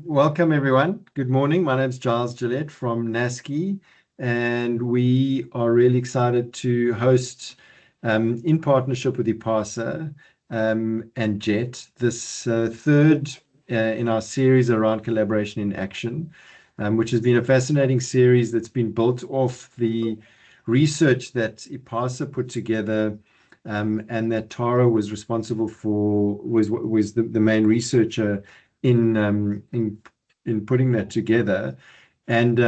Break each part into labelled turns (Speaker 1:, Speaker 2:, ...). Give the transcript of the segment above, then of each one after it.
Speaker 1: Welcome, everyone. Good morning. My name is Giles Gillette from NASCEE, and we are really excited to host, in partnership with IPASA and JET, this third in our series around collaboration in action, which has been a fascinating series that's been built off the research that IPASA put together, and that Tara was responsible for, was the main researcher in putting that together, and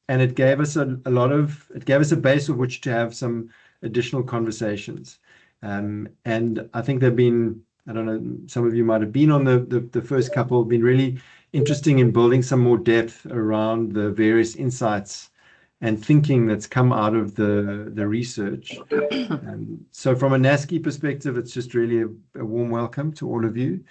Speaker 1: it gave us it gave us a base of which to have some additional conversations, and I think they've been, I don't know, some of you might have been on the first couple, been really interesting in building some more depth around the various insights and thinking that's come out of the research. So from a NASCEE perspective, it's just really a warm welcome to all of you.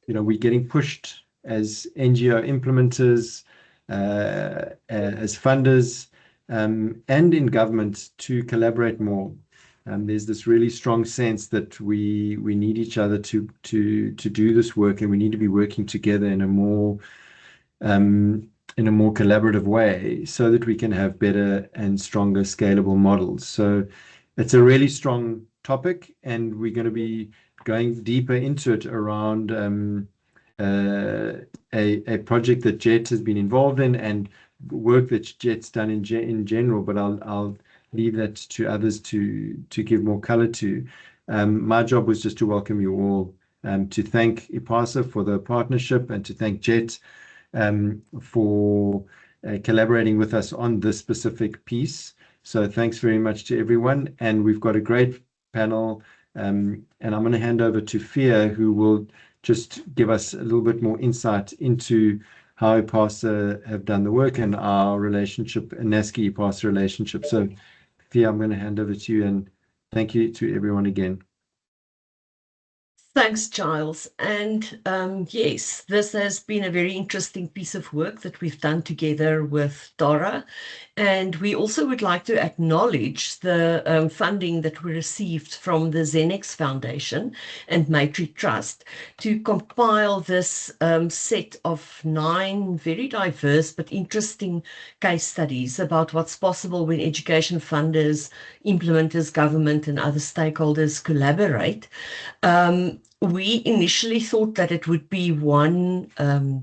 Speaker 1: We're getting pushed as NGO implementers, as funders, and in government to collaborate more. There's this really strong sense that we need each other to do this work, and we need to be working together in a more collaborative way so that we can have better and stronger scalable models. So it's a really strong topic, and we're going to be going deeper into it around a project that JET has been involved in and work that JET's done in general, but I'll leave that to others to give more color to. My job was just to welcome you all, to thank IPASA for the partnership, and to thank JET for collaborating with us on this specific piece. So thanks very much to everyone, and we've got a great panel. And I'm going to hand over to Fia, who will just give us a little bit more insight into how IPASA have done the work and our relationship, a NASCEE IPASA relationship. So Fia, I'm going to hand over to you, and thank you to everyone again.
Speaker 2: Thanks, Giles. And yes, this has been a very interesting piece of work that we've done together with Tara. And we also would like to acknowledge the funding that we received from the Zenex Foundation and Maitri Trust to compile this set of 9 very diverse but interesting case studies about what's possible when education funders, implementers, government, and other stakeholders collaborate. We initially thought that it would be one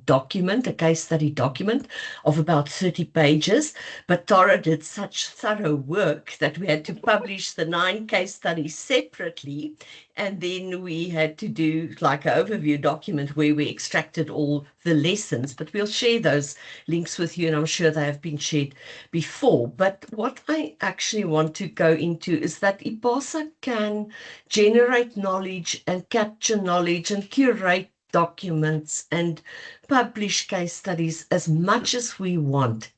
Speaker 2: document, a case study document of about 30 pages, but Tara did such thorough work that we had to publish the 9 case studies separately, and then we had to do like an overview document where we extracted all the lessons, but we'll share those links with you, and I'm sure they have been shared before. But what I actually want to go into is that IPASA can generate knowledge and capture knowledge and curate documents and publish case studies as much as we want.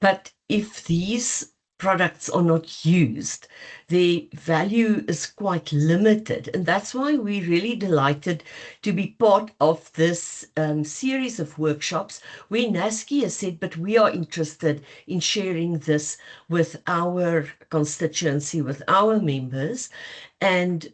Speaker 2: But if these products are not used, the value is quite limited. And that's why we're really delighted to be part of this series of workshops where NASCEE has said, but we are interested in sharing this with our constituency, with our members. And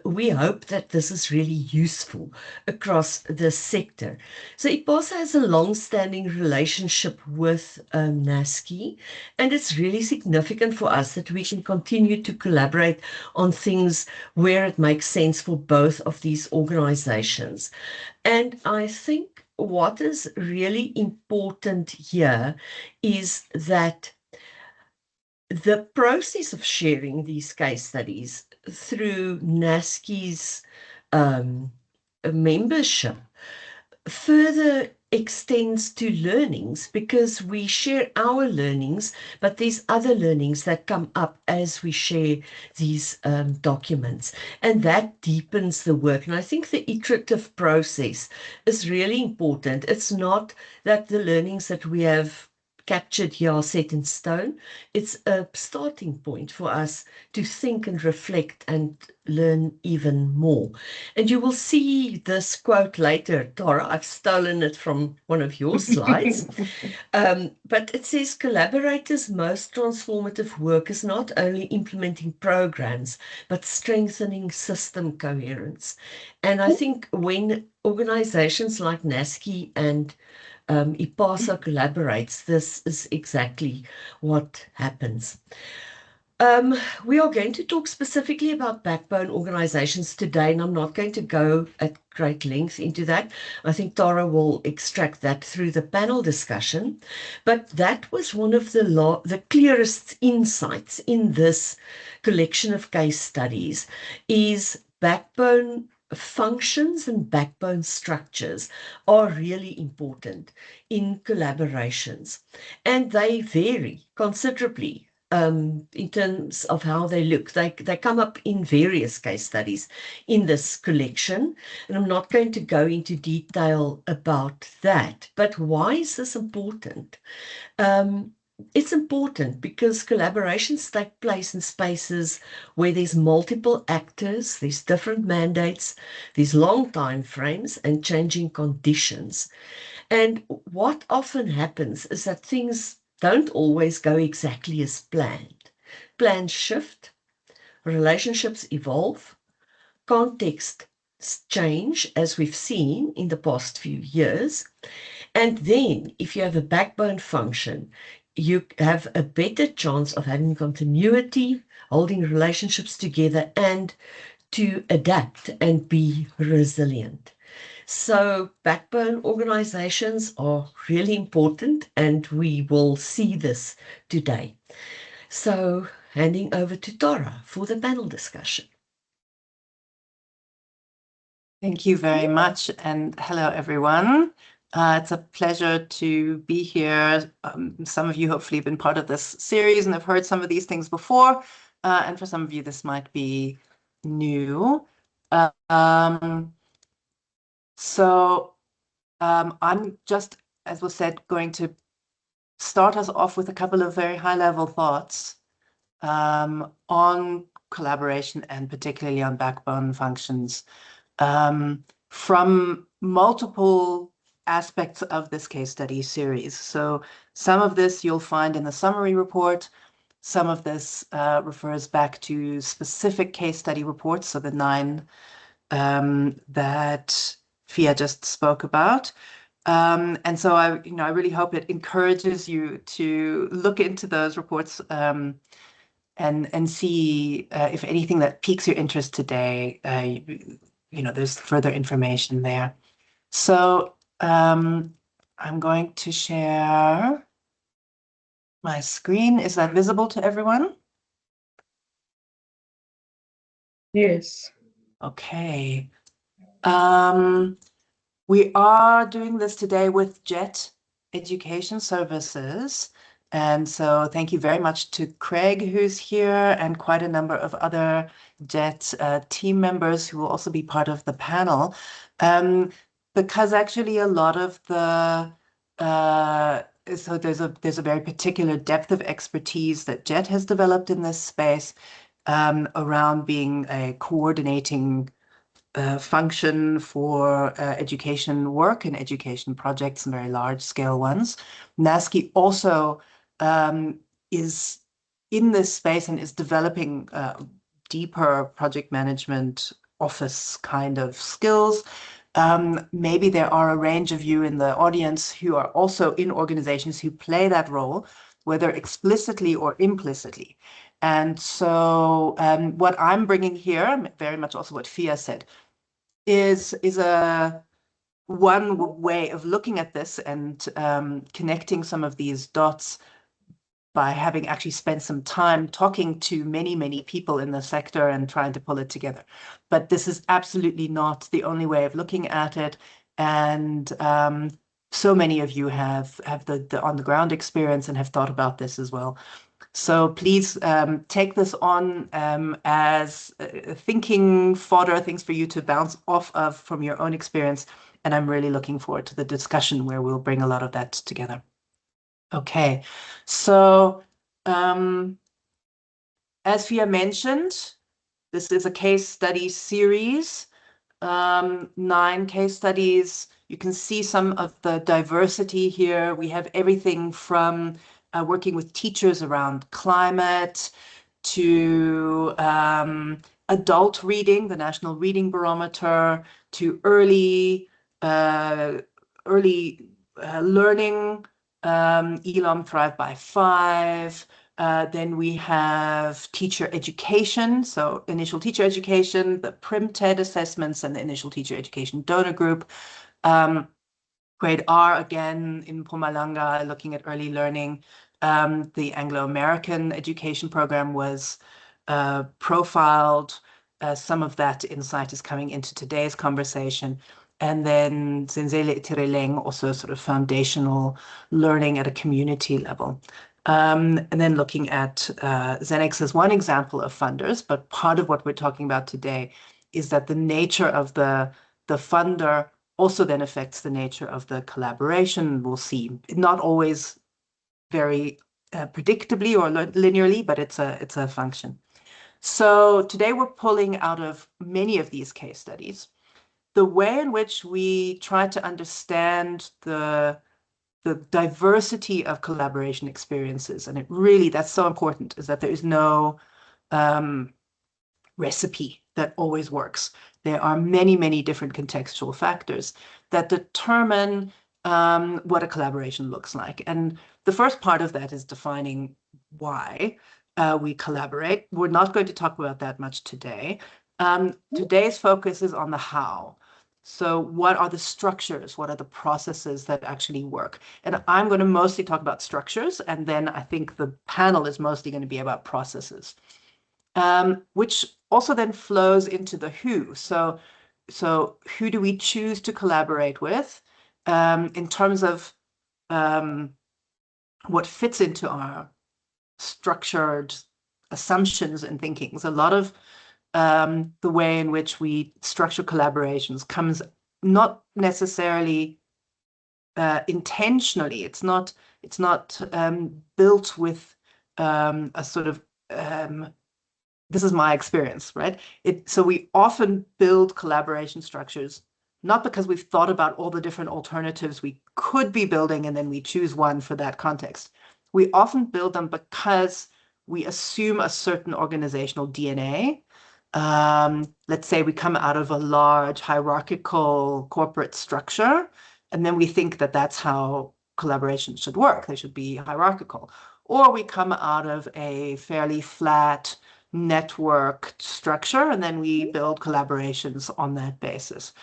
Speaker 2: we hope that this is really useful across the sector. So IPASA has a long-standing relationship with NASCEE, and it's really significant for us that we can continue to collaborate on things where it makes sense for both of these organizations. And I think what is really important here is that the process of sharing these case studies through NASCEE's membership further extends to learnings, because we share our learnings, but there's other learnings that come up as we share these documents, and that deepens the work. And I think the iterative process is really important. It's not that the learnings that we have captured here are set in stone. It's a starting point for us to think and reflect and learn even more. And you will see this quote later, Tara. I've stolen it from one of your slides. But it says collaborators' most transformative work is not only implementing programs, but strengthening system coherence. And I think when organizations like NASCEE and IPASA collaborates, this is exactly what happens. We are going to talk specifically about backbone organizations today, and I'm not going to go at great length into that. I think Tara will extract that through the panel discussion. But that was one of the clearest insights in this collection of case studies is backbone functions and backbone structures are really important in collaborations, and they vary considerably in terms of how they look. They come up in various case studies in this collection, and I'm not going to go into detail about that. But why is this important? It's important because collaborations take place in spaces where there's multiple actors, there's different mandates, there's long time frames and changing conditions. And what often happens is that things don't always go exactly as planned. Plans shift, relationships evolve, context change, as we've seen in the past few years. And then, if you have a backbone function, you have a better chance of having continuity, holding relationships together, and to adapt and be resilient. So backbone organizations are really important, and we will see this today. So handing over to Tara for the panel discussion.
Speaker 3: Thank you very much, and hello everyone. It's a pleasure to be here. Some of you hopefully have been part of this series and have heard some of these things before, and for some of you this might be new. I'm just, as was said, going to start us off with a couple of very high-level thoughts on collaboration and particularly on backbone functions from multiple aspects of this case study series. So some of this you'll find in the summary report. Some of this refers back to specific case study reports, so the 9 that Fia just spoke about. And so I really hope it encourages you to look into those reports and see if anything that piques your interest today, there's further information there. So I'm going to share my screen. Is that visible to everyone?
Speaker 4: Yes.
Speaker 3: Okay. We are doing this today with JET Education Services. And so thank you very much to Craig, who's here, and quite a number of other JET team members who will also be part of the panel. Because actually a lot of the, so there's a very particular depth of expertise that JET has developed in this space around being a coordinating function for education work and education projects and very large-scale ones. NASCEE also is in this space and is developing deeper project management office kind of skills. Maybe there are a range of you in the audience who are also in organizations who play that role, whether explicitly or implicitly. And so what I'm bringing here, very much also what Fia said, is a one way of looking at this and connecting some of these dots by having actually spent some time talking to many, many people in the sector and trying to pull it together. But this is absolutely not the only way of looking at it. And so many of you have the on-the-ground experience and have thought about this as well. So please take this on as thinking fodder, things for you to bounce off of from your own experience. And I'm really looking forward to the discussion where we'll bring a lot of that together. Okay, so as Fia mentioned, this is a case study series, 9 case studies. You can see some of the diversity here. We have everything from working with teachers around climate to adult reading, the National Reading Barometer, to early learning, ELOM Thrive by 5. Then we have teacher education, so initial teacher education, the PrimTED assessments, and the initial teacher education donor group. Grade R, again, in Mpumalanga, looking at early learning. The Anglo-American education program was profiled. Some of that insight is coming into today's conversation. And then Zenzele Tireleng, also sort of foundational learning at a community level. And then looking at Zenex as one example of funders, but part of what we're talking about today is that the nature of the funder also then affects the nature of the collaboration. We'll see, not always very predictably or linearly, but it's a function. So today we're pulling out of many of these case studies the way in which we try to understand the diversity of collaboration experiences. And it really, that's so important, is that there is no recipe that always works. There are many, many different contextual factors that determine what a collaboration looks like. And the first part of that is defining why we collaborate. We're not going to talk about that much today. Today's focus is on the how. So what are the structures? What are the processes that actually work? And I'm going to mostly talk about structures, and then I think the panel is mostly going to be about processes, which also then flows into the who. So who do we choose to collaborate with in terms of what fits into our structured assumptions and thinkings? A lot of the way in which we structure collaborations comes not necessarily intentionally. It's not built with a sort of this is my experience, right? So we often build collaboration structures not because we've thought about all the different alternatives we could be building and then we choose one for that context. We often build them because we assume a certain organizational DNA. Let's say we come out of a large hierarchical corporate structure, and then we think that that's how collaboration should work. They should be hierarchical. Or we come out of a fairly flat network structure, and then we build collaborations on that basis.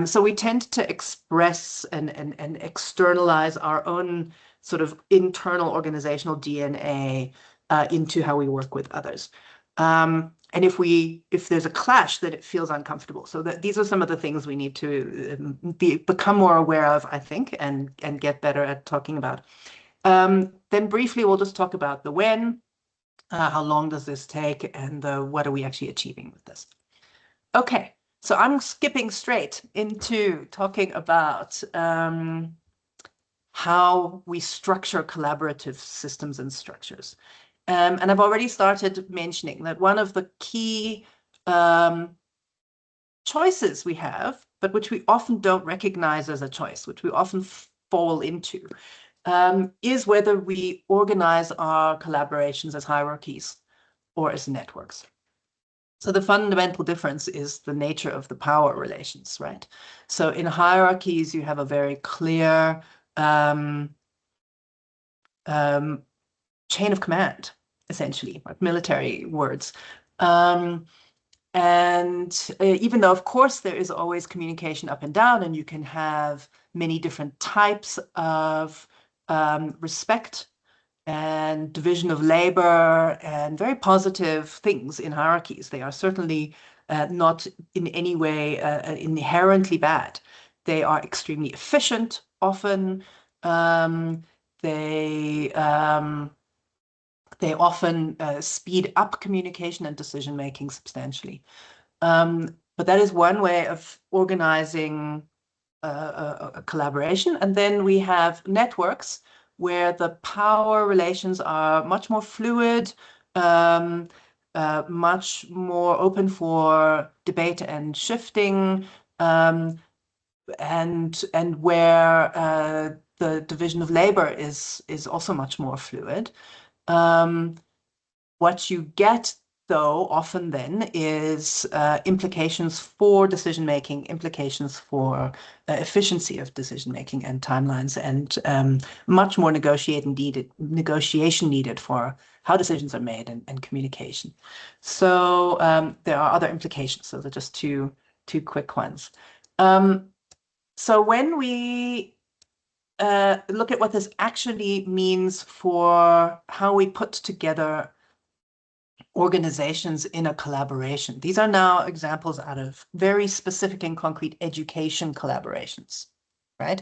Speaker 3: So we tend to express and externalize our own sort of internal organizational DNA into how we work with others. And if there's a clash, then it feels uncomfortable. So these are some of the things we need to become more aware of, I think, and get better at talking about. Then briefly, we'll just talk about the when, how long does this take, and what are we actually achieving with this? Okay, so I'm skipping straight into talking about how we structure collaborative systems and structures. And I've already started mentioning that one of the key choices we have, but which we often don't recognize as a choice, which we often fall into, is whether we organize our collaborations as hierarchies or as networks. So the fundamental difference is the nature of the power relations, right? So in hierarchies, you have a very clear chain of command, essentially, like military words. And even though, of course, there is always communication up and down, and you can have many different types of respect and division of labor and very positive things in hierarchies. They are certainly not in any way inherently bad. They are extremely efficient often. They often speed up communication and decision-making substantially. But that is one way of organizing a collaboration. And then we have networks, where the power relations are much more fluid, much more open for debate and shifting, and where the division of labor is also much more fluid. What you get, though, often then is implications for decision-making, implications for efficiency of decision-making and timelines, and much more negotiation needed for how decisions are made and communication. So there are other implications. So they're just two quick ones. So when we look at what this actually means for how we put together organizations in a collaboration. These are now examples out of very specific and concrete education collaborations, right?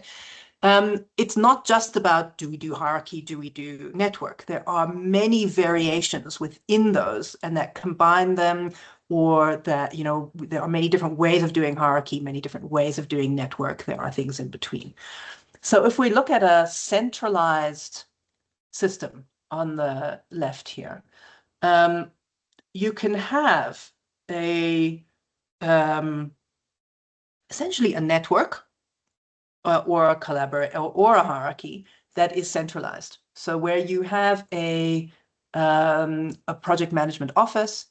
Speaker 3: It's not just about, do we do hierarchy, do we do network? There are many variations within those, and that combine them, or that, you know, there are many different ways of doing hierarchy, many different ways of doing network. There are things in between. So if we look at a centralized system on the left here, you can have a essentially a network or a collaborator or a hierarchy that is centralized. So where you have a project management office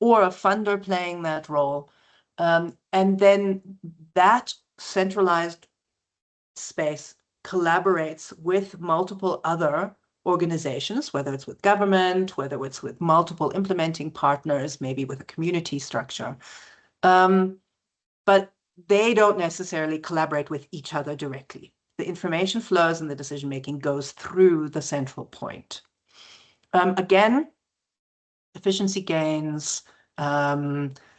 Speaker 3: or a funder playing that role, and then that centralized space collaborates with multiple other organizations, whether it's with government, whether it's with multiple implementing partners, maybe with a community structure. But they don't necessarily collaborate with each other directly. The information flows and the decision-making goes through the central point. Again, efficiency gains,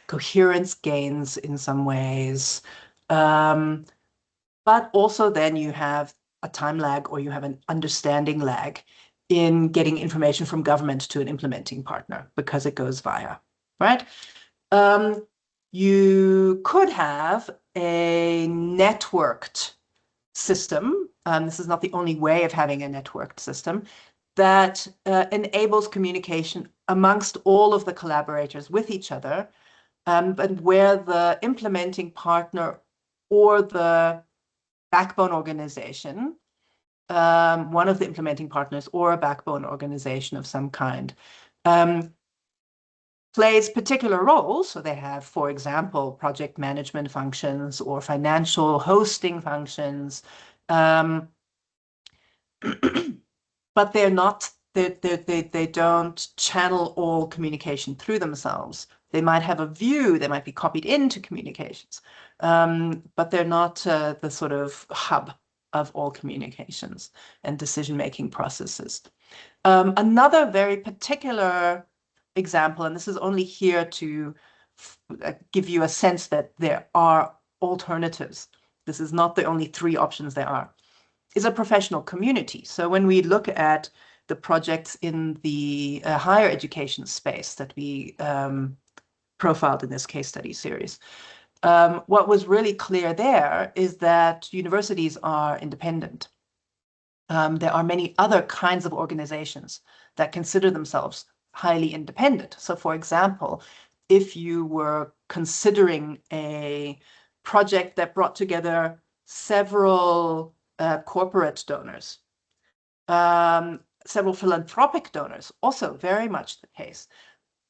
Speaker 3: coherence gains in some ways, but also then you have a time lag, or you have an understanding lag in getting information from government to an implementing partner because it goes via, right? You could have a networked system. This is not the only way of having a networked system that enables communication amongst all of the collaborators with each other, but where the implementing partner or the backbone organization, one of the implementing partners or a backbone organization of some kind, plays particular roles. So they have, for example, project management functions or financial hosting functions, but they're not, they don't channel all communication through themselves. They might have a view, they might be copied into communications, but they're not the sort of hub of all communications and decision-making processes. Another very particular example, and this is only here to give you a sense that there are alternatives. This is not the only three options there are, is a professional community. So when we look at the projects in the higher education space that we profiled in this case study series, what was really clear there is that universities are independent. There are many other kinds of organizations that consider themselves highly independent. So for example, if you were considering a project that brought together several corporate donors, several philanthropic donors, also very much the case,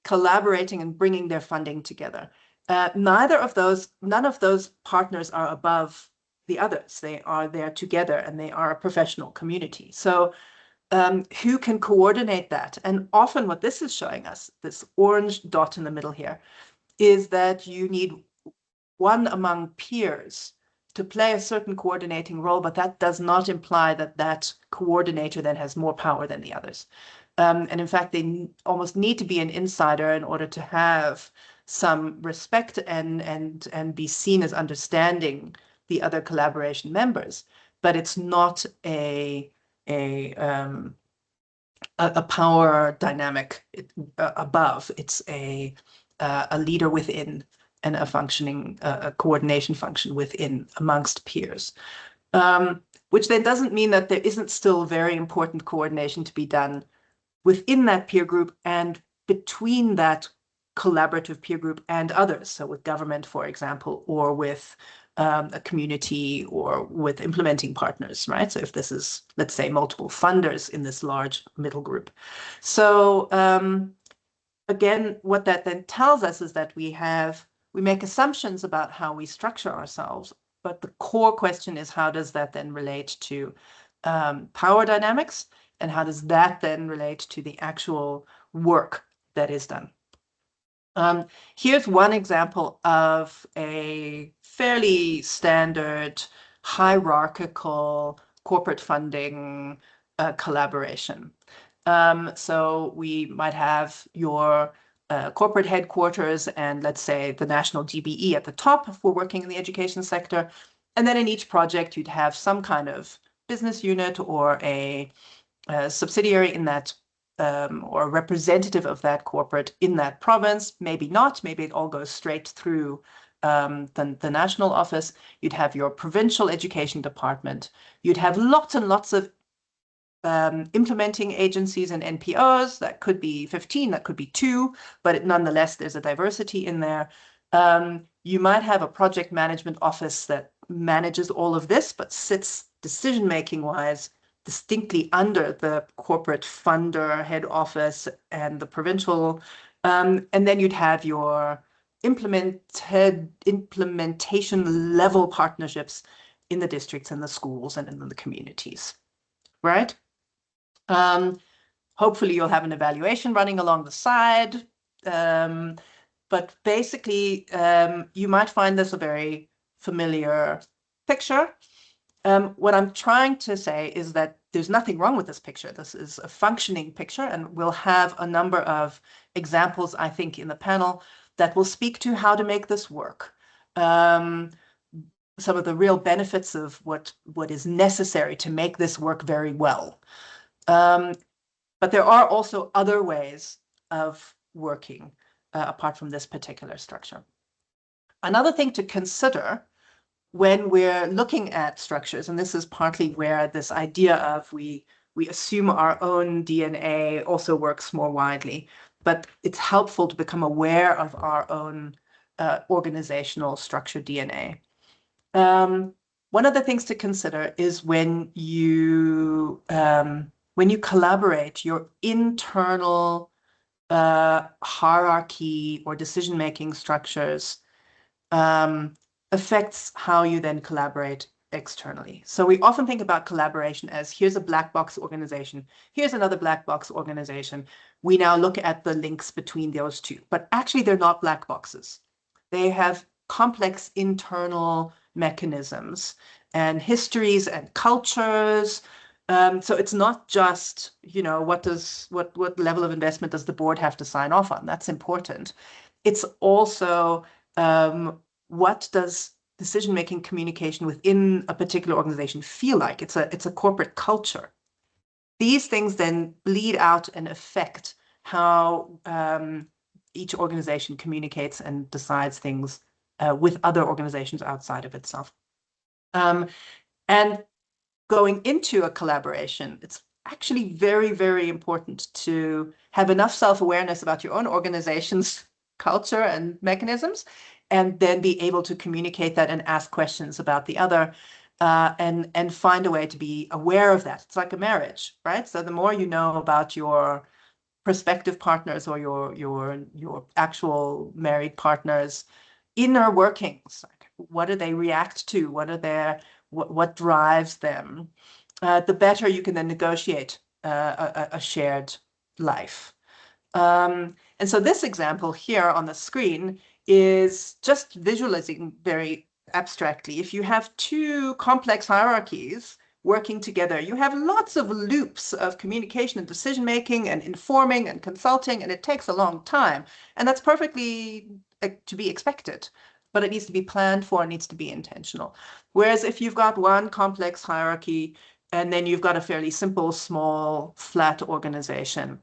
Speaker 3: collaborating and bringing their funding together. None of those partners are above the others. They are there together and they are a professional community. So who can coordinate that? And often what this is showing us, this orange dot in the middle here, is that you need one among peers to play a certain coordinating role, but that does not imply that that coordinator then has more power than the others. And in fact, they almost need to be an insider in order to have some respect and be seen as understanding the other collaboration members. But it's not a power dynamic above. It's a leader within and a functioning a coordination function within amongst peers. which then doesn't mean that there isn't still very important coordination to be done within that peer group and between that collaborative peer group and others. So with government, for example, or with a community or with implementing partners, right? So if this is, let's say, multiple funders in this large middle group. So again, what that then tells us is that we make assumptions about how we structure ourselves, but the core question is, how does that then relate to power dynamics, and how does that then relate to the actual work that is done? Here's one example of a fairly standard hierarchical corporate funding collaboration. So we might have your corporate headquarters and, let's say, the national GBE at the top if we're working in the education sector. And then in each project, you'd have some kind of business unit or a subsidiary in that or a representative of that corporate in that province. Maybe not, maybe it all goes straight through the national office. You'd have your provincial education department. You'd have lots and lots of implementing agencies and NPOs. That could be 15, that could be 2, but nonetheless, there's a diversity in there. You might have a project management office that manages all of this, but sits decision-making wise distinctly under the corporate funder head office and the provincial. And then you'd have your implementation level partnerships in the districts and the schools and in the communities, right? Hopefully you'll have an evaluation running along the side. But basically, you might find this a very familiar picture. What I'm trying to say is that there's nothing wrong with this picture. This is a functioning picture, and we'll have a number of examples, I think, in the panel that will speak to how to make this work. Some of the real benefits of what is necessary to make this work very well. But there are also other ways of working apart from this particular structure. Another thing to consider when we're looking at structures, and this is partly where this idea of we assume our own DNA also works more widely, but it's helpful to become aware of our own organizational structure DNA. One of the things to consider is when you collaborate, your internal hierarchy or decision-making structures affects how you then collaborate externally. So we often think about collaboration as, here's a black box organization, here's another black box organization. We now look at the links between those two, but actually they're not black boxes. They have complex internal mechanisms and histories and cultures. So it's not just, you know, what level of investment does the board have to sign off on? That's important. It's also what does decision-making communication within a particular organization feel like? It's a corporate culture. These things then bleed out and affect how each organization communicates and decides things with other organizations outside of itself. And going into a collaboration, it's actually very, very important to have enough self-awareness about your own organization's culture and mechanisms, and then be able to communicate that and ask questions about the other, and find a way to be aware of that. It's like a marriage, right? So the more you know about your prospective partners or your actual married partners' inner workings, like what do they react to? What drives them? The better you can then negotiate a shared life. And so this example here on the screen is just visualizing very abstractly. If you have two complex hierarchies working together, you have lots of loops of communication and decision-making and informing and consulting, and it takes a long time. And that's perfectly to be expected, but it needs to be planned for, it needs to be intentional. Whereas if you've got one complex hierarchy, and then you've got a fairly simple, small, flat organization,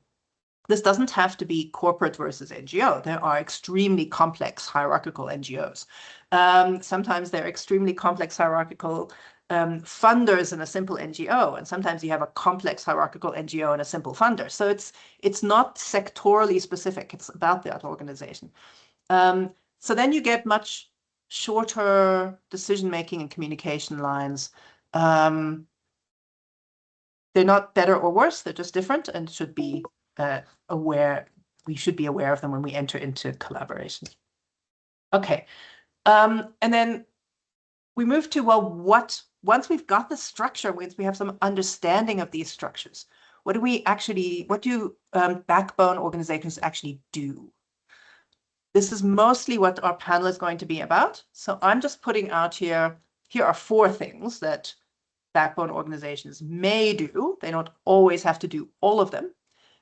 Speaker 3: this doesn't have to be corporate versus NGO. There are extremely complex hierarchical NGOs. Sometimes they're extremely complex hierarchical funders in a simple NGO, and sometimes you have a complex hierarchical NGO and a simple funder. So it's not sectorally specific. It's about that organization. So then you get much shorter decision-making and communication lines. They're not better or worse, they're just different and should be aware. We should be aware of them when we enter into collaboration. Okay, and then we move to, well, once we've got the structure, once we have some understanding of these structures, what do backbone organizations actually do? This is mostly what our panel is going to be about. So I'm just putting out here are 4 things that backbone organizations may do. They don't always have to do all of them.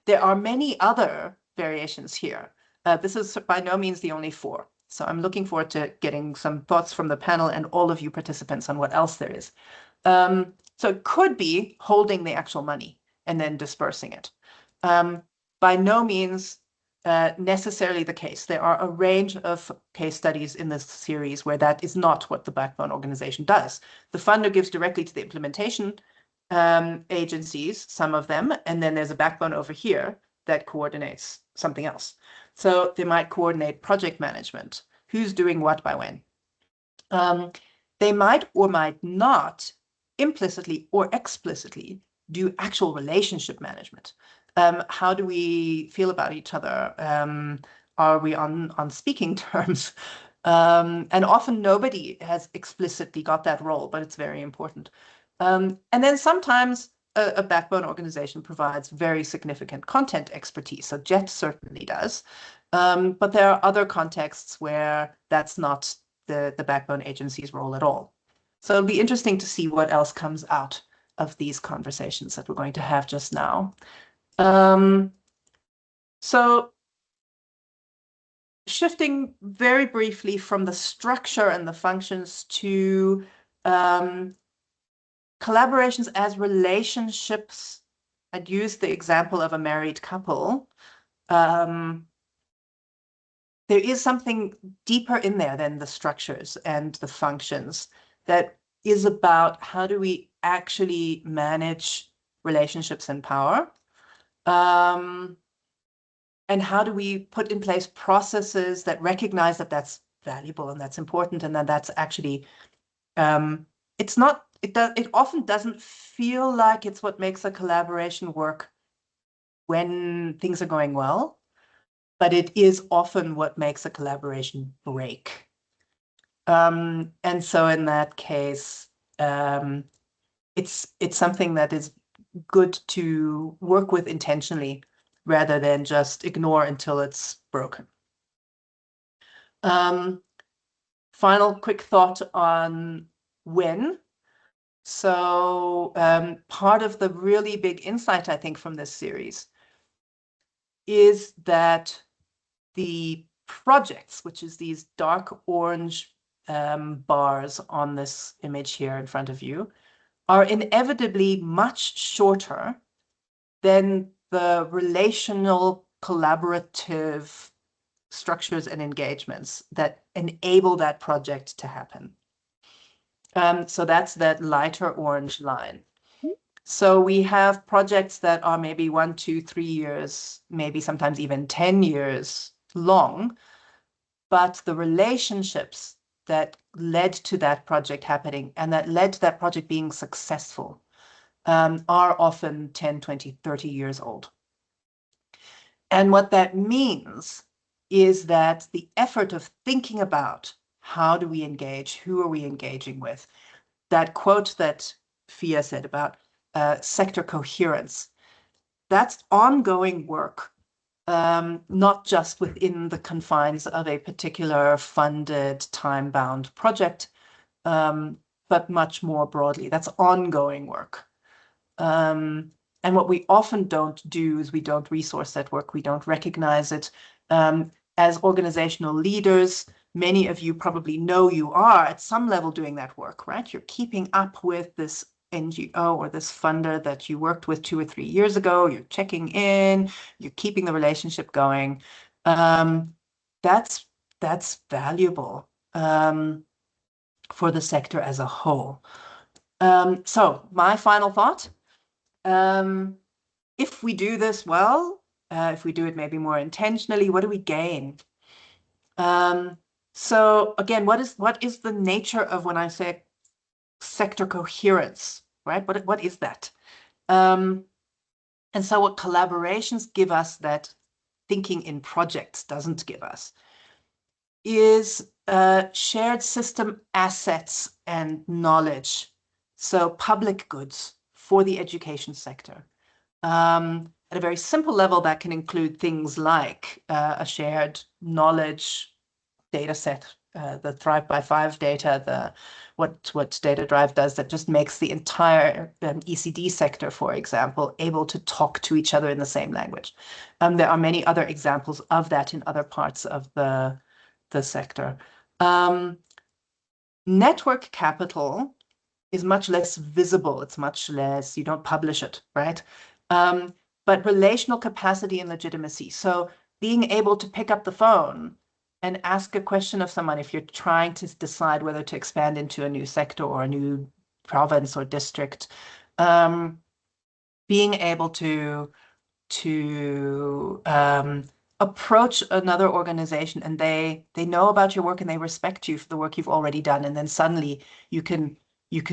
Speaker 3: There are many other variations here. This is by no means the only 4. So I'm looking forward to getting some thoughts from the panel and all of you participants on what else there is. So it could be holding the actual money and then dispersing it. By no means necessarily the case. There are a range of case studies in this series where that is not what the backbone organization does. The funder gives directly to the implementation agencies, some of them, and then there's a backbone over here that coordinates something else. So they might coordinate project management, who's doing what by when. They might or might not implicitly or explicitly do actual relationship management. How do we feel about each other? Are we on speaking terms? And often nobody has explicitly got that role, but it's very important. And then sometimes a backbone organization provides very significant content expertise. So JET certainly does. But there are other contexts where that's not the backbone agency's role at all. So it'll be interesting to see what else comes out of these conversations that we're going to have just now. So shifting very briefly from the structure and the functions to collaborations as relationships. I'd use the example of a married couple. There is something deeper in there than the structures and the functions that is about how do we actually manage relationships and power. And how do we put in place processes that recognize that that's valuable and that's important, and that that's actually, it often doesn't feel like it's what makes a collaboration work when things are going well, but it is often what makes a collaboration break. And so in that case, it's something that is good to work with intentionally rather than just ignore until it's broken. Final quick thought on when. So part of the really big insight, I think, from this series is that the projects, which is these dark orange bars on this image here in front of you, are inevitably much shorter than the relational collaborative structures and engagements that enable that project to happen. So that's that lighter orange line. So we have projects that are maybe 1, 2, 3 years, maybe sometimes even 10 years long, but the relationships that led to that project happening and that led to that project being successful are often 10, 20, 30 years old. And what that means is that the effort of thinking about how do we engage, who are we engaging with, that quote that Fia said about sector coherence, that's ongoing work, not just within the confines of a particular funded, time-bound project, but much more broadly. That's ongoing work. And what we often don't do is we don't resource that work. We don't recognize it. As organizational leaders, many of you probably know you are at some level doing that work, right? You're keeping up with this NGO or this funder that you worked with 2 or 3 years ago. You're checking in, you're keeping the relationship going. That's valuable for the sector as a whole. So my final thought, if we do this well, if we do it maybe more intentionally, what do we gain? So again, what is the nature of when I say sector coherence, right? What is that? And so what collaborations give us that thinking in projects doesn't give us is shared system assets and knowledge. So public goods for the education sector. At a very simple level, that can include things like a shared knowledge data set, the Thrive by 5 data, what Data Drive does that just makes the entire ECD sector, for example, able to talk to each other in the same language. There are many other examples of that in other parts of the sector. Network capital is much less visible. It's much less, you don't publish it, right? But relational capacity and legitimacy. So being able to pick up the phone and ask a question of someone if you're trying to decide whether to expand into a new sector or a new province or district, being able to approach another organization and they know about your work and they respect you for the work you've already done, and then suddenly you can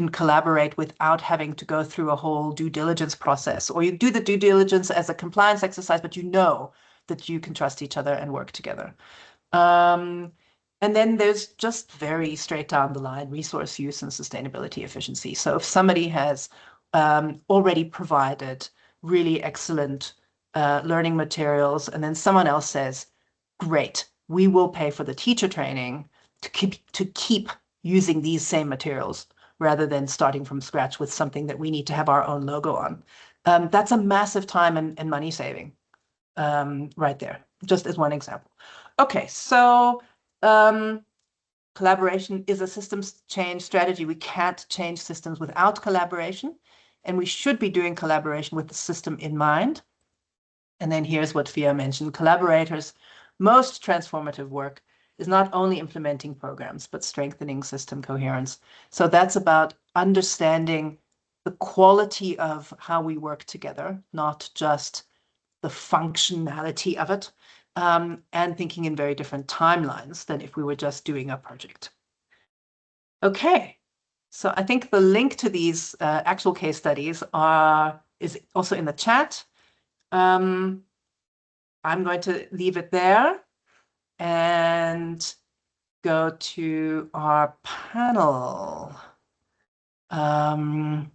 Speaker 3: collaborate without having to go through a whole due diligence process, or you do the due diligence as a compliance exercise, but you know that you can trust each other and work together. And then there's just very straight down the line resource use and sustainability efficiency. So if somebody has already provided really excellent learning materials, and then someone else says, great, we will pay for the teacher training to keep using these same materials rather than starting from scratch with something that we need to have our own logo on. That's a massive time and money saving right there, just as one example. Okay, so collaboration is a systems change strategy. We can't change systems without collaboration, and we should be doing collaboration with the system in mind. And then here's what Fia mentioned. Collaborators' most transformative work is not only implementing programs, but strengthening system coherence. So that's about understanding the quality of how we work together, not just the functionality of it, and thinking in very different timelines than if we were just doing a project. Okay, so I think the link to these actual case studies is also in the chat. I'm going to leave it there and go to our panel. I'm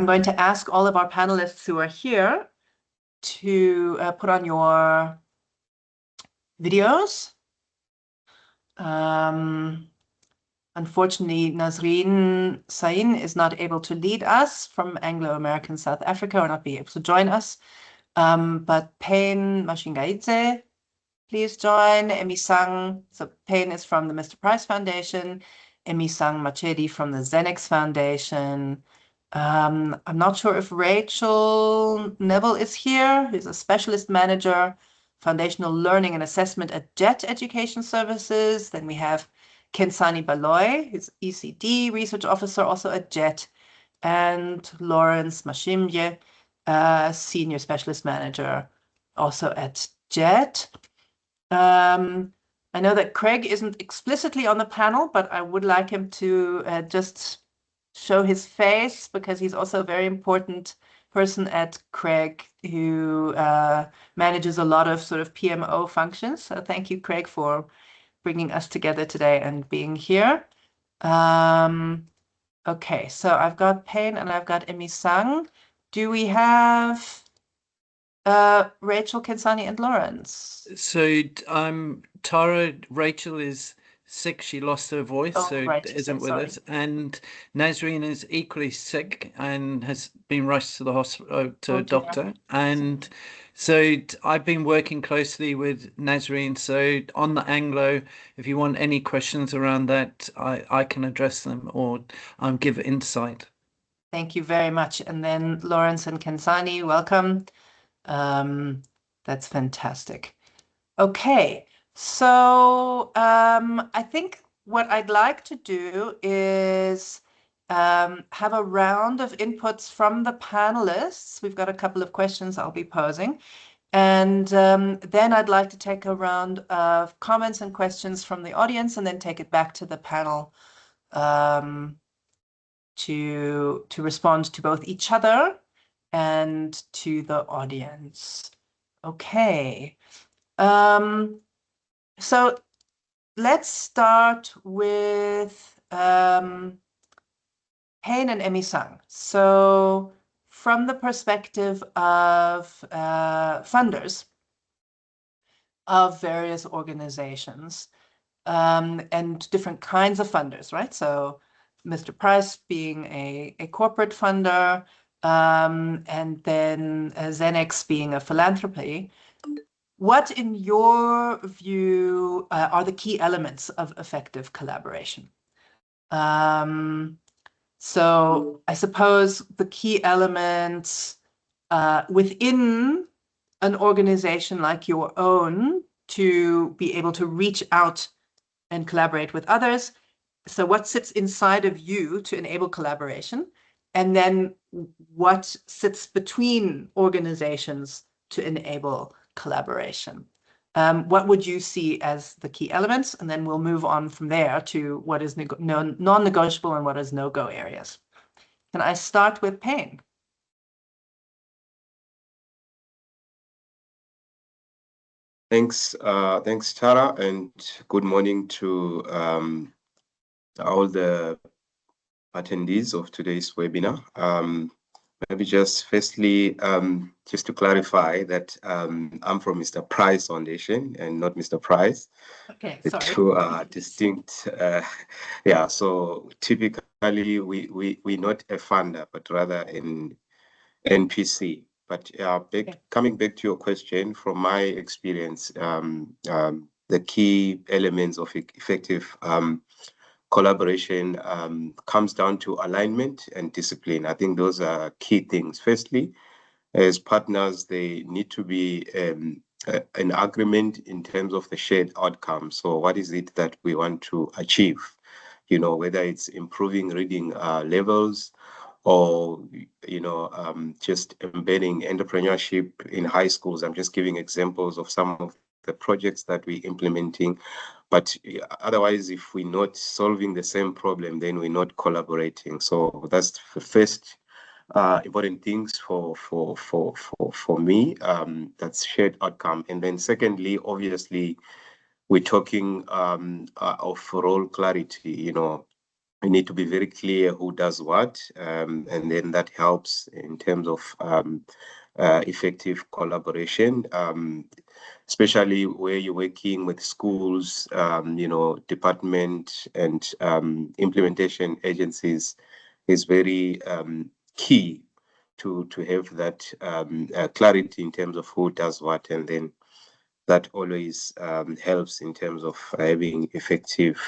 Speaker 3: going to ask all of our panelists who are here to put on your videos. Unfortunately, Nazreen Sain is not able to lead us from Anglo-American South Africa, or not be able to join us. But Payne Mashingaidze, please join. Emi Sang, so Payne is from the Mr. Price Foundation. Emi Sang Machedi from the Xenix Foundation. I'm not sure if Rachel Neville is here, who's a specialist manager, foundational learning and assessment at JET Education Services. Then we have Kensani Baloy, who's ECD research officer, also at JET, and Lawrence Mashimye, senior specialist manager, also at JET. I know that Craig isn't explicitly on the panel, but I would like him to just show his face, because he's also a very important person at Craig who manages a lot of sort of PMO functions. So thank you, Craig, for bringing us together today and being here. Okay, so I've got Payne and I've got Emi Sang. Do we have Rachel, Kensani, and Lawrence?
Speaker 5: So Tara, Rachel is sick. She lost her voice,
Speaker 3: Right,
Speaker 5: isn't with us. And Nazreen is equally sick and has been rushed to the hospital to a doctor. And so I've been working closely with Nazreen. So on the Anglo, if you want any questions around that, I can address them or give insight.
Speaker 3: Thank you very much. And then Lawrence and Kensani, welcome. That's fantastic. Okay, so I think what I'd like to do is have a round of inputs from the panelists. We've got a couple of questions I'll be posing. And then I'd like to take a round of comments and questions from the audience and then take it back to the panel to respond to both each other and to the audience. Okay. So let's start with Hein and Emi-san. So from the perspective of funders of various organizations and different kinds of funders, right? So Mr. Price being a corporate funder, and then Xenex being a philanthropy. What, in your view, are the key elements of effective collaboration? So I suppose the key elements within an organization like your own to be able to reach out and collaborate with others. So what sits inside of you to enable collaboration? And then what sits between organizations to enable collaboration? What would you see as the key elements? And then we'll move on from there to what is non-negotiable and what is no-go areas. Can I start with Payne?
Speaker 6: Thanks, Tara, and good morning to all the attendees of today's webinar. Maybe just firstly, just to clarify that I'm from Mr. Price Foundation and not Mr. Price.
Speaker 3: Okay,
Speaker 6: the
Speaker 3: sorry.
Speaker 6: two are distinct. Yeah, so typically we're not a funder, but rather an NPC. But coming back to your question, from my experience, the key elements of effective collaboration comes down to alignment and discipline. I think those are key things. Firstly, as partners, they need to be an agreement in terms of the shared outcome. So what is it that we want to achieve? You know, whether it's improving reading levels, or just embedding entrepreneurship in high schools. I'm just giving examples of some of the projects that we're implementing. But otherwise, if we're not solving the same problem, then we're not collaborating. So that's the first important things for me. That's shared outcome. And then secondly, obviously, we're talking of role clarity. You know, we need to be very clear who does what, and then that helps in terms of effective collaboration, especially where you're working with schools, department and implementation agencies is very key to have that clarity in terms of who does what, and then that always helps in terms of having effective,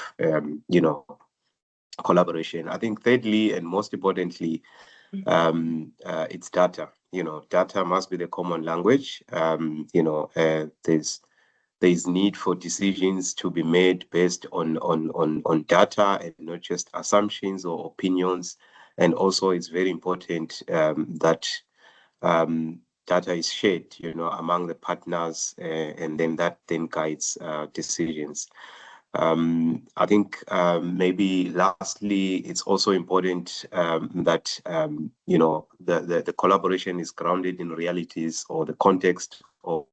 Speaker 6: collaboration. I think thirdly, and most importantly, it's data. You know, data must be the common language. There's need for decisions to be made based on data and not just assumptions or opinions. And also, it's very important that data is shared, among the partners, and then that then guides decisions. I think maybe lastly, it's also important that the collaboration is grounded in realities or the context of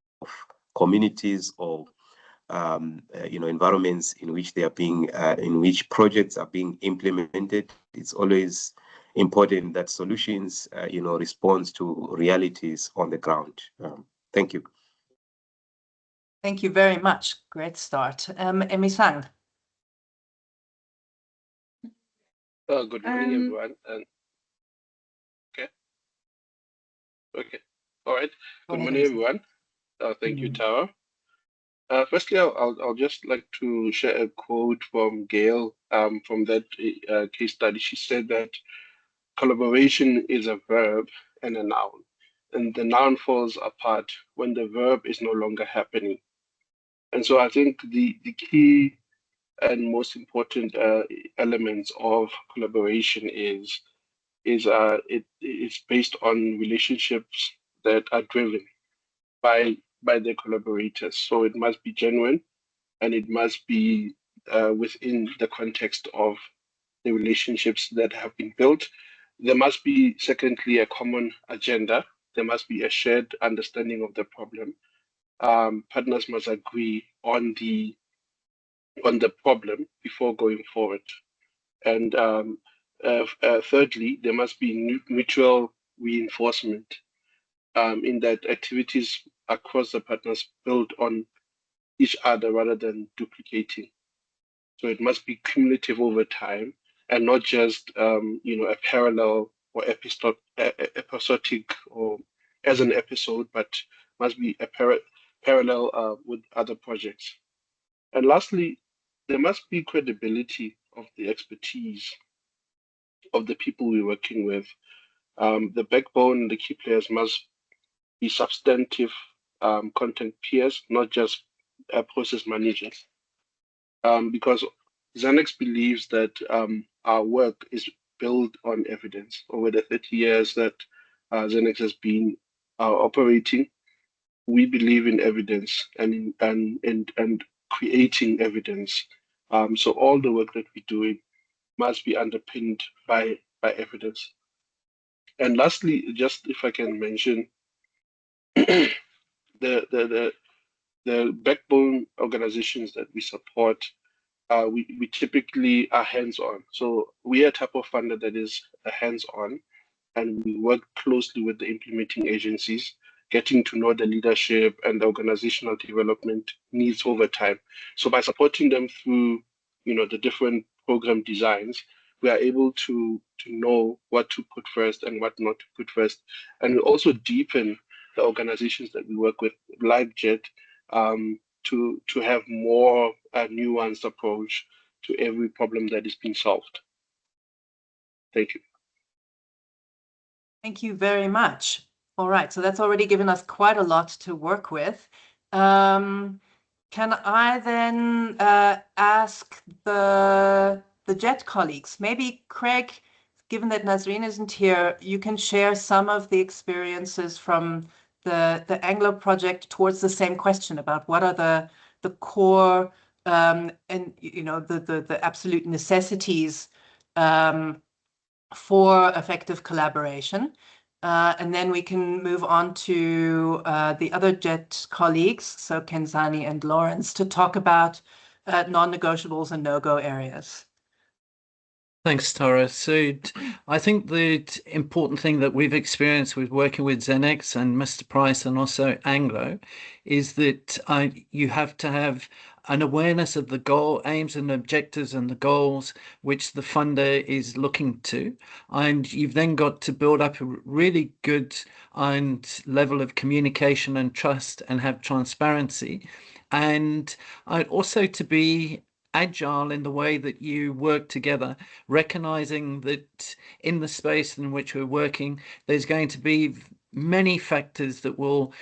Speaker 6: communities or environments in which they are being in which projects are being implemented. It's always important that solutions respond to realities on the ground. Thank you.
Speaker 3: Thank you very much. Great start. Emi-san.
Speaker 7: Good morning, everyone. Okay. All right. Good morning, everyone. Thank you, Tara. Firstly, I'll just like to share a quote from Gail from that case study. She said that collaboration is a verb and a noun, and the noun falls apart when the verb is no longer happening. And so I think the key and most important elements of collaboration is it's based on relationships that are driven by the collaborators. So it must be genuine, and it must be within the context of the relationships that have been built. There must be, secondly, a common agenda. There must be a shared understanding of the problem. Partners must agree on the problem before going forward. And thirdly, there must be mutual reinforcement in that activities across the partners build on each other rather than duplicating. So it must be cumulative over time and not just a parallel or episodic or as an episode, but must be a parallel with other projects. And lastly, there must be credibility of the expertise of the people we're working with. The backbone, the key players must be substantive content peers, not just process managers. Because Xanax believes that our work is built on evidence. Over the 30 years that Xanax has been operating, we believe in evidence and creating evidence. So all the work that we're doing must be underpinned by evidence. And lastly, just if I can mention the backbone organizations that we support, we typically are hands-on. So we are a type of funder that is hands-on, and we work closely with the implementing agencies, getting to know the leadership and the organizational development needs over time. So by supporting them through, the different program designs, we are able to know what to put first and what not to put first. And we also deepen the organizations that we work with, like JET, to have more nuanced approach to every problem that is being solved. Thank you.
Speaker 3: Thank you very much. All right, so that's already given us quite a lot to work with. Can I then ask the JET colleagues, maybe Craig, given that Nazreen isn't here, you can share some of the experiences from the Anglo project towards the same question about what are the core and the absolute necessities for effective collaboration. And then we can move on to the other JET colleagues, so Kenzani and Lawrence, to talk about non-negotiables and no-go areas.
Speaker 5: Thanks, Tara. So I think the important thing that we've experienced with working with Xenex and Mr. Price and also Anglo is that you have to have an awareness of the goal, aims and objectives and the goals which the funder is looking to. And you've then got to build up a really good level of communication and trust and have transparency. And also to be agile in the way that you work together, recognizing that in the space in which we're working, there's going to be many factors that will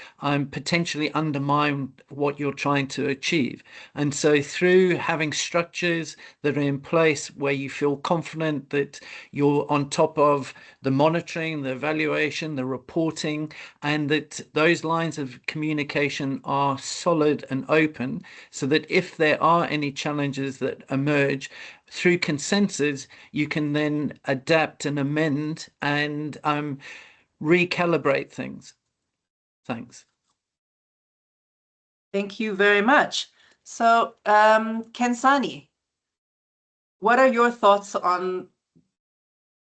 Speaker 5: potentially undermine what you're trying to achieve. And so through having structures that are in place where you feel confident that you're on top of the monitoring, the evaluation, the reporting, and that those lines of communication are solid and open, so that if there are any challenges that emerge through consensus, you can then adapt and amend and recalibrate things. Thanks.
Speaker 3: Thank you very much. So, Kenzani, what are your thoughts on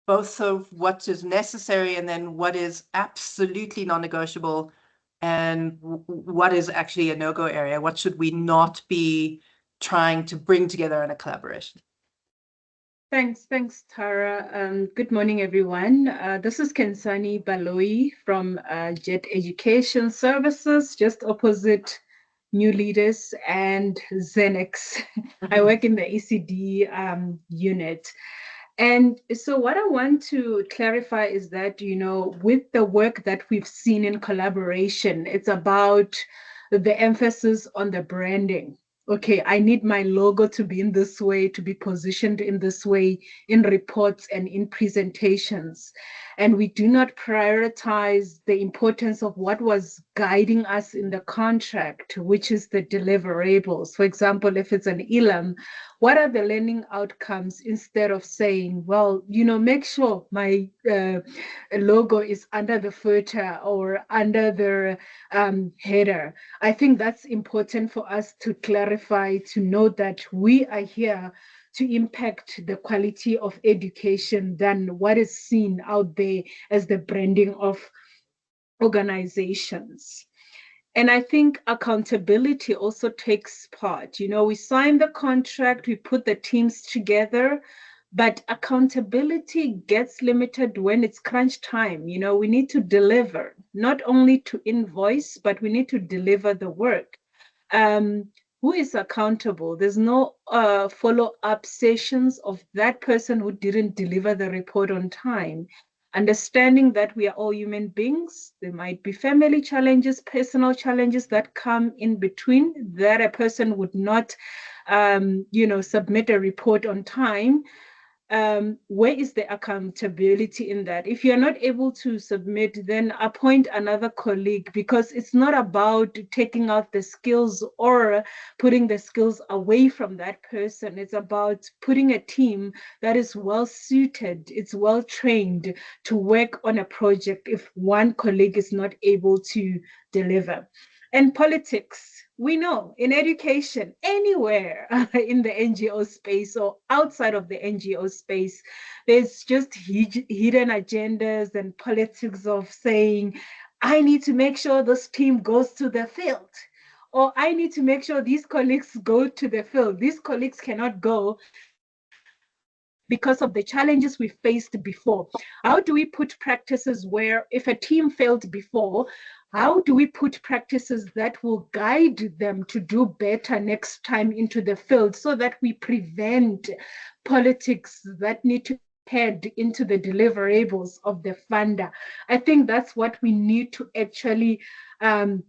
Speaker 3: both of what is necessary and then what is absolutely non-negotiable and what is actually a no-go area? What should we not be trying to bring together in a collaboration?
Speaker 4: Thanks, Tara. Good morning, everyone. This is Kenzani Baloyi from JET Education Services, just opposite New Leaders and Xenex. I work in the ECD unit. And so what I want to clarify is that, with the work that we've seen in collaboration, it's about the emphasis on the branding. Okay, I need my logo to be in this way, to be positioned in this way in reports and in presentations. And we do not prioritize the importance of what was guiding us in the contract, which is the deliverables. For example, if it's an ELAM, what are the learning outcomes, instead of saying, well, make sure my logo is under the footer or under the header. I think that's important for us to clarify, to know that we are here to impact the quality of education than what is seen out there as the branding of organizations. And I think accountability also takes part. We sign the contract, we put the teams together, but accountability gets limited when it's crunch time. We need to deliver, not only to invoice, but we need to deliver the work. Who is accountable? There's no follow-up sessions of that person who didn't deliver the report on time. Understanding that we are all human beings, there might be family challenges, personal challenges that come in between, that a person would not, submit a report on time. Where is the accountability in that? If you're not able to submit, then appoint another colleague, because it's not about taking out the skills or putting the skills away from that person. It's about putting a team that is well suited, it's well trained to work on a project if one colleague is not able to deliver. And politics, we know in education, anywhere in the NGO space or outside of the NGO space, there's just hidden agendas and politics of saying, I need to make sure this team goes to the field, or I need to make sure these colleagues go to the field. These colleagues cannot go because of the challenges we faced before. How do we put practices where if a team failed before, how do we put practices that will guide them to do better next time into the field, so that we prevent politics that need to head into the deliverables of the funder? I think that's what we need to actually put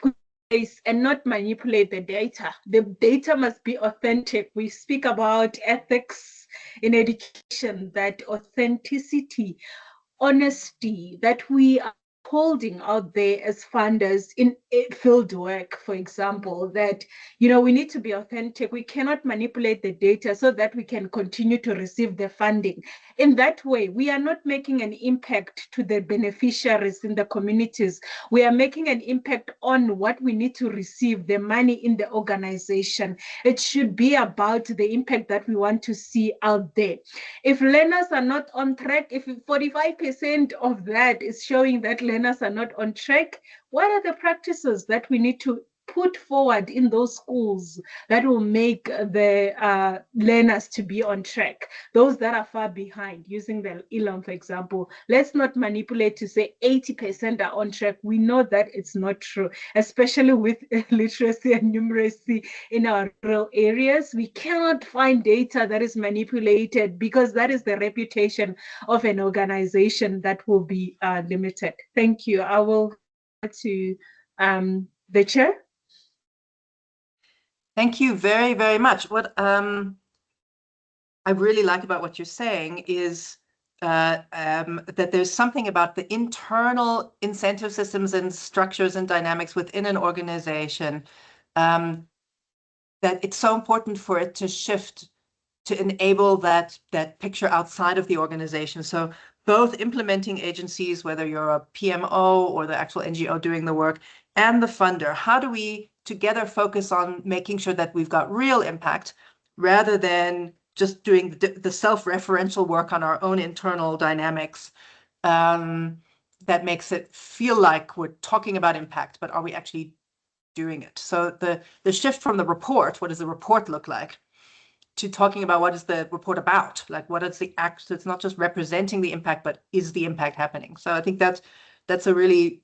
Speaker 4: in place and not manipulate the data. The data must be authentic. We speak about ethics in education, that authenticity, honesty that we are holding out there as funders in field work, for example, that, we need to be authentic. We cannot manipulate the data so that we can continue to receive the funding. In that way, we are not making an impact to the beneficiaries in the communities. We are making an impact on what we need to receive, the money in the organization. It should be about the impact that we want to see out there. If learners are not on track, if 45% of that is showing that learners are not on track, what are the practices that we need to put forward in those schools that will make the learners to be on track? Those that are far behind, using the ELAM, for example, let's not manipulate to say 80% are on track. We know that it's not true, especially with literacy and numeracy in our rural areas. We cannot find data that is manipulated, because that is the reputation of an organization that will be limited. Thank you. I will go to the chair.
Speaker 3: Thank you very, very much. What I really like about what you're saying is that there's something about the internal incentive systems and structures and dynamics within an organization that it's so important for it to shift to enable that picture outside of the organization. So both implementing agencies, whether you're a PMO or the actual NGO doing the work, and the funder, how do we together focus on making sure that we've got real impact, rather than just doing the self-referential work on our own internal dynamics that makes it feel like we're talking about impact, but are we actually doing it? So the shift from the report, what does the report look like, to talking about what is the report about, like what is the act. So it's not just representing the impact, but is the impact happening? So I think that's a really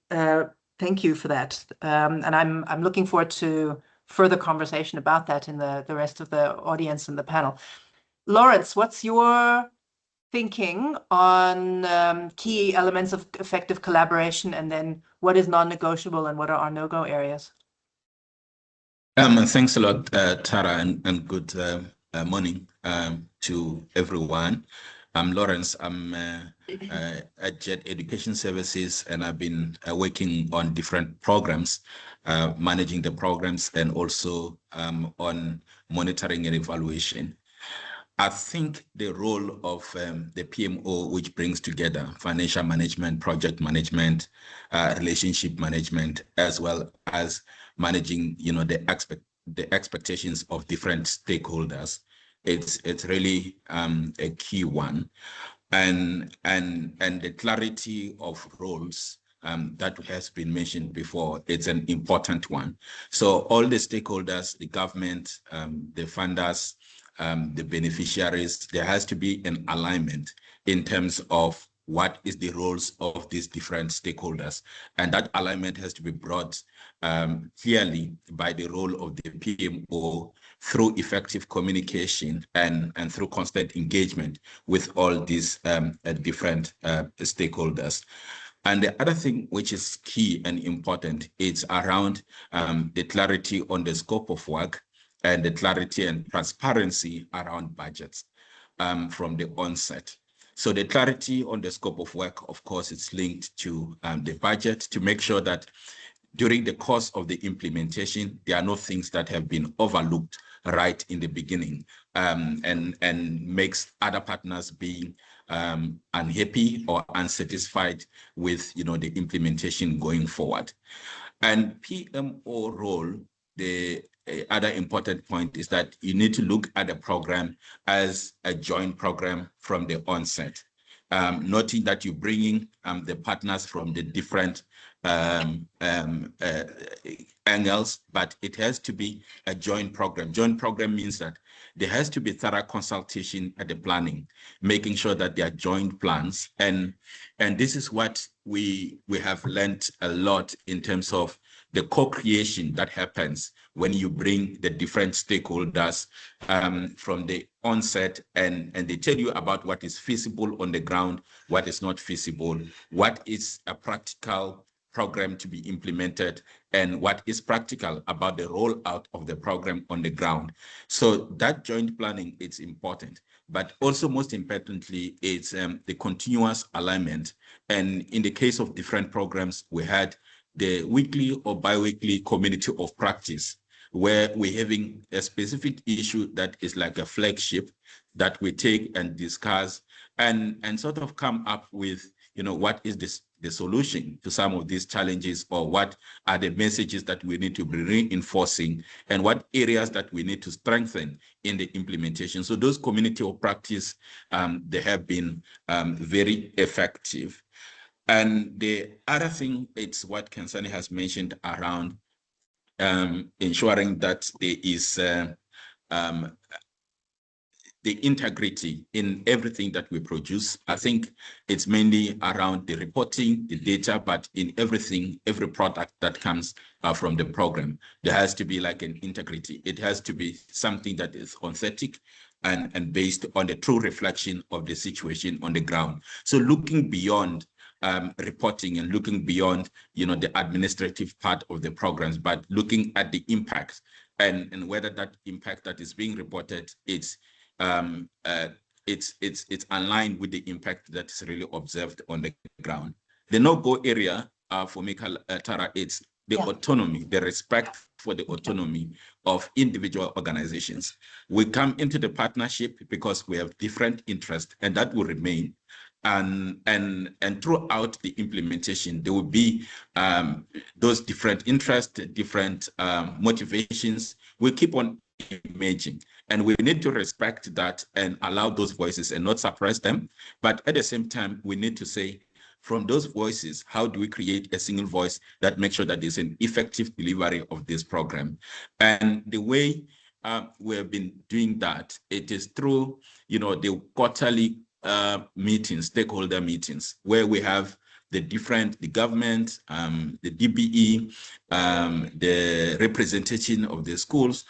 Speaker 3: thank you for that, and I'm looking forward to further conversation about that in the rest of the audience and the panel. Lawrence, what's your thinking on key elements of effective collaboration, and then what is non-negotiable and what are our no-go areas?
Speaker 8: Thanks a lot, Tara, and good morning to everyone. I'm Lawrence. I'm at JET Education Services, and I've been working on different programs, managing the programs, and also on monitoring and evaluation. I think the role of the PMO, which brings together financial management, project management, relationship management, as well as managing, the expectations of different stakeholders, it's really a key one, and the clarity of roles that has been mentioned before, it's an important one. So all the stakeholders, the government, the funders, the beneficiaries, there has to be an alignment in terms of what is the roles of these different stakeholders. And that alignment has to be brought clearly by the role of the PMO through effective communication and through constant engagement with all these different stakeholders. And the other thing which is key and important is around the clarity on the scope of work and the clarity and transparency around budgets from the onset. So the clarity on the scope of work, of course, it's linked to the budget to make sure that during the course of the implementation, there are no things that have been overlooked right in the beginning and makes other partners being unhappy or unsatisfied with the implementation going forward. And PMO role, the other important point is that you need to look at the program as a joint program from the onset, noting that you're bringing the partners from the different angles, but it has to be a joint program. Joint program means that there has to be thorough consultation at the planning, making sure that there are joint plans. And this is what we have learned a lot in terms of the co-creation that happens when you bring the different stakeholders from the onset and they tell you about what is feasible on the ground, what is not feasible, what is a practical program to be implemented, and what is practical about the rollout of the program on the ground. So that joint planning is important, but also most importantly, it's the continuous alignment. And in the case of different programs, we had the weekly or bi-weekly community of practice, where we're having a specific issue that is like a flagship that we take and discuss and sort of come up with, what is the solution to some of these challenges, or what are the messages that we need to be reinforcing, and what areas that we need to strengthen in the implementation. So those community of practice, they have been very effective. And the other thing, it's what Kensani has mentioned around ensuring that there is the integrity in everything that we produce. I think it's mainly around the reporting, the data, but in everything, every product that comes from the program, there has to be like an integrity. It has to be something that is authentic and based on the true reflection of the situation on the ground. So looking beyond reporting and looking beyond, the administrative part of the programs, but looking at the impact and whether that impact that is being reported, it's aligned with the impact that is really observed on the ground. The no-go area for me, Tara, it's the autonomy, the respect for the autonomy of individual organizations. We come into the partnership because we have different interests, and that will remain. And throughout the implementation, there will be those different interests, different motivations will keep on emerging. And we need to respect that and allow those voices and not suppress them. But at the same time, we need to say, from those voices, how do we create a single voice that makes sure that there's an effective delivery of this program? And the way we have been doing that, it is through, the quarterly meetings, stakeholder meetings, where we have the government, the DBE, the representation of the schools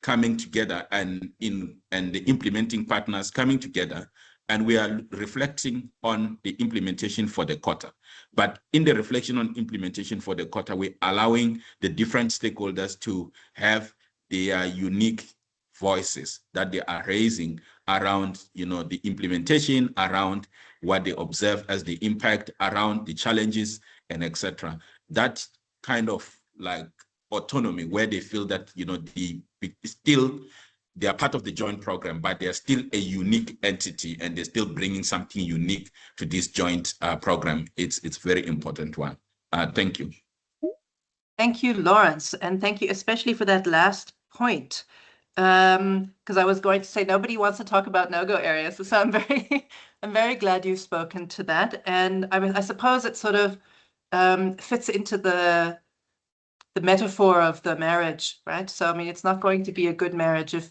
Speaker 8: coming together and the implementing partners coming together and we are reflecting on the implementation for the quarter. But in the reflection on implementation for the quarter, we're allowing the different stakeholders to have their unique voices that they are raising around, the implementation, around what they observe as the impact, around the challenges, and etc. That kind of like autonomy where they feel that, they are part of the joint program, but they're still a unique entity and they're still bringing something unique to this joint program. It's a very important one. Thank you.
Speaker 3: Thank you, Lawrence. And thank you especially for that last point. Because I was going to say nobody wants to talk about no-go areas. So I'm very glad you've spoken to that. And I suppose it sort of fits into the metaphor of the marriage, right? So, I mean, it's not going to be a good marriage if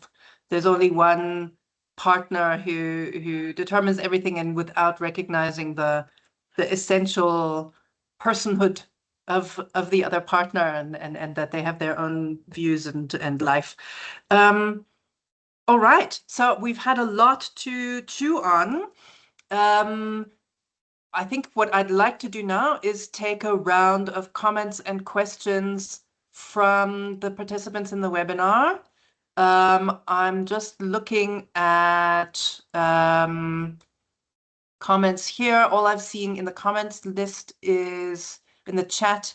Speaker 3: there's only one partner who determines everything and without recognizing the essential personhood of the other partner and that they have their own views and life. All right, so we've had a lot to chew on. I think what I'd like to do now is take a round of comments and questions from the participants in the webinar. I'm just looking at comments here. All I've seen in the comments list is, in the chat,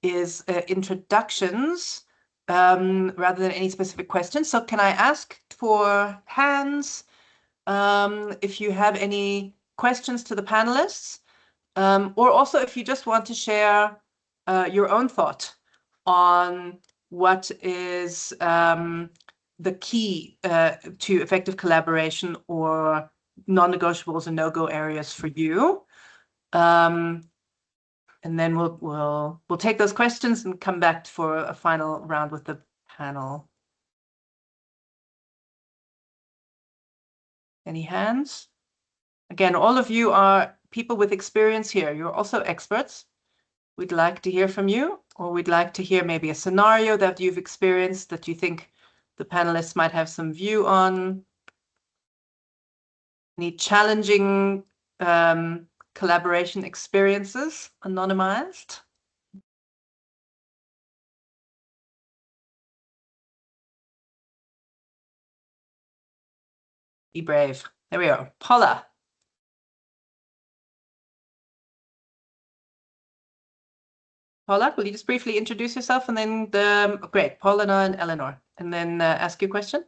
Speaker 3: is introductions rather than any specific questions. So can I ask for hands if you have any questions to the panelists, or also if you just want to share your own thought on what is the key to effective collaboration or non-negotiables and no-go areas for you. And then we'll take those questions and come back for a final round with the panel. Any hands? Again, all of you are people with experience here. You're also experts. We'd like to hear from you, or we'd like to hear maybe a scenario that you've experienced that you think the panelists might have some view on. Any challenging collaboration experiences, anonymized? Be brave. There we go. Paula. Paula, will you just briefly introduce yourself and then great, Paula and Eleanor, and then ask your question?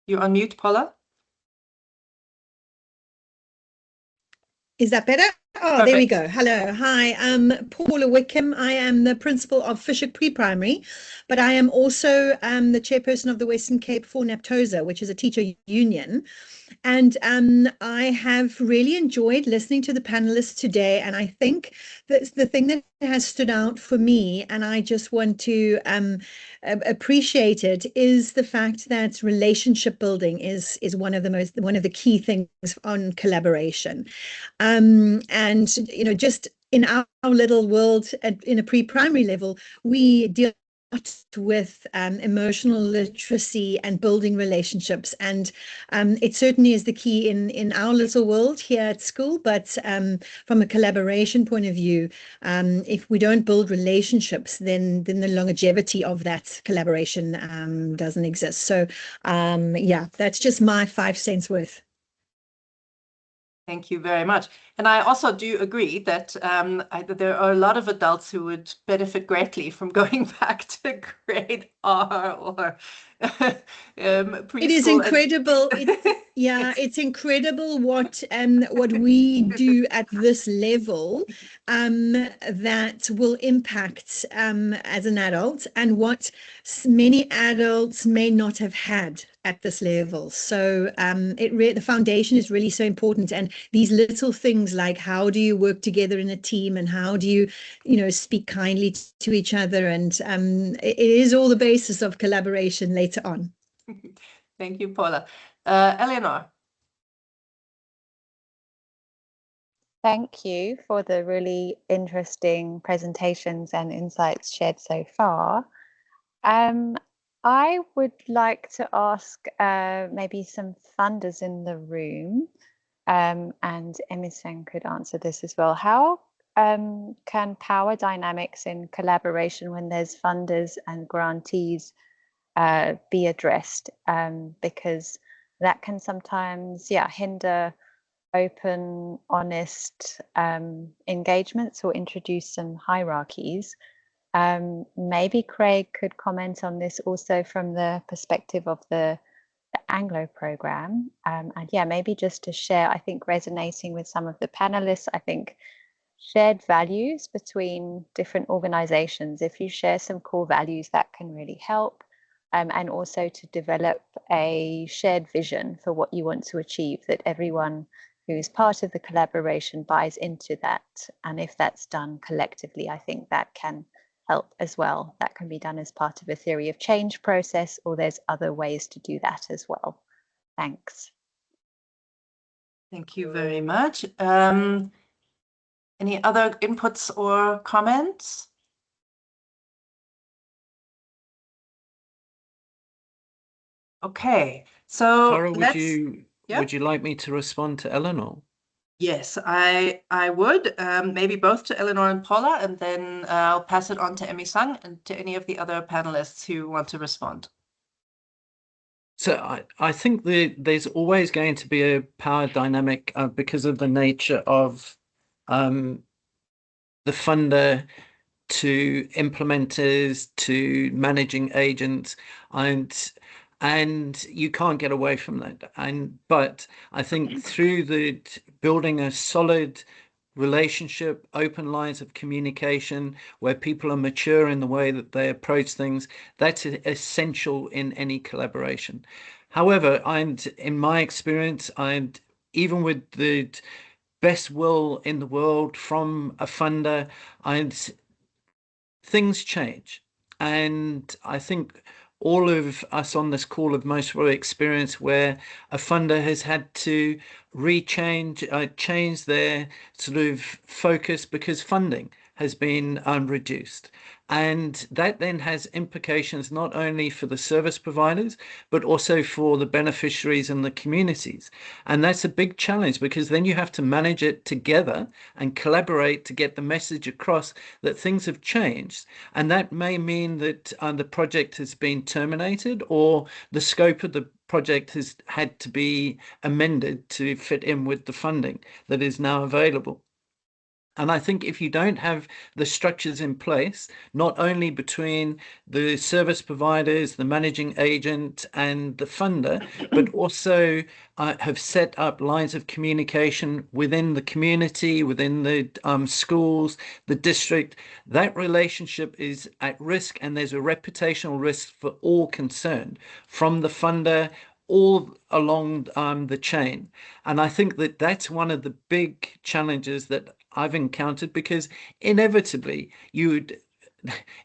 Speaker 3: You're on mute, Paula.
Speaker 9: Is that better? Oh,
Speaker 3: Perfect.
Speaker 9: There we go. Hello. Hi, I'm Paula Wickham. I am the principal of Fisher Pre-Primary, but I am also the chairperson of the Western Cape for NAPTOSA, which is a teacher union. And I have really enjoyed listening to the panelists today. And I think that's the thing that has stood out for me, and I just want to appreciate it, is the fact that relationship building is one of the key things on collaboration. And just in our little world in a pre-primary level, we deal with emotional literacy and building relationships, and it certainly is the key in our little world here at school. But from a collaboration point of view, if we don't build relationships, then the longevity of that collaboration doesn't exist. So yeah, that's just my 5 cents worth.
Speaker 3: Thank you very much. And I also do agree that there are a lot of adults who would benefit greatly from going back to grade R or preschool.
Speaker 9: It is incredible. It's incredible what we do at this level that will impact as an adult, and what many adults may not have had at this level. So the foundation is really so important, and these little things like how do you work together in a team, and how do you speak kindly to each other, and it is all the basis of collaboration later on.
Speaker 3: Thank you, Paula. Eleanor.
Speaker 10: Thank you for the really interesting presentations and insights shared so far. I would like to ask maybe some funders in the room, and Emisang could answer this as well. How can power dynamics in collaboration when there's funders and grantees be addressed? Because that can sometimes, hinder open, honest engagements or introduce some hierarchies. Maybe Craig could comment on this also from the perspective of the Anglo program. And maybe just to share, I think resonating with some of the panelists, I think shared values between different organizations. If you share some core values, that can really help. And also to develop a shared vision for what you want to achieve, that everyone who's part of the collaboration buys into that. And if that's done collectively, I think that can help as well. That can be done as part of a theory of change process, or there's other ways to do that as well. Thanks.
Speaker 3: Thank you very much. Any other inputs or comments? Okay, so
Speaker 5: Tara, would you like me to respond to Eleanor?
Speaker 3: Yes, I would, maybe both to Eleanor and Paula, and then I'll pass it on to Emisang and to any of the other panelists who want to respond.
Speaker 5: So I think there's always going to be a power dynamic because of the nature of the funder to implementers to managing agents, and you can't get away from that. But I think through the building a solid relationship, open lines of communication, where people are mature in the way that they approach things, that's essential in any collaboration. However, in my experience, even with the best will in the world from a funder, things change. And I think all of us on this call have most probably experienced where a funder has had to change their sort of focus because funding has been reduced. And that then has implications not only for the service providers, but also for the beneficiaries and the communities. And that's a big challenge because then you have to manage it together and collaborate to get the message across that things have changed. And that may mean that the project has been terminated, or the scope of the project has had to be amended to fit in with the funding that is now available. And I think if you don't have the structures in place, not only between the service providers, the managing agent and the funder, but also have set up lines of communication within the community, within the schools, the district, that relationship is at risk, and there's a reputational risk for all concerned, from the funder all along the chain. And I think that that's one of the big challenges that I've encountered, because inevitably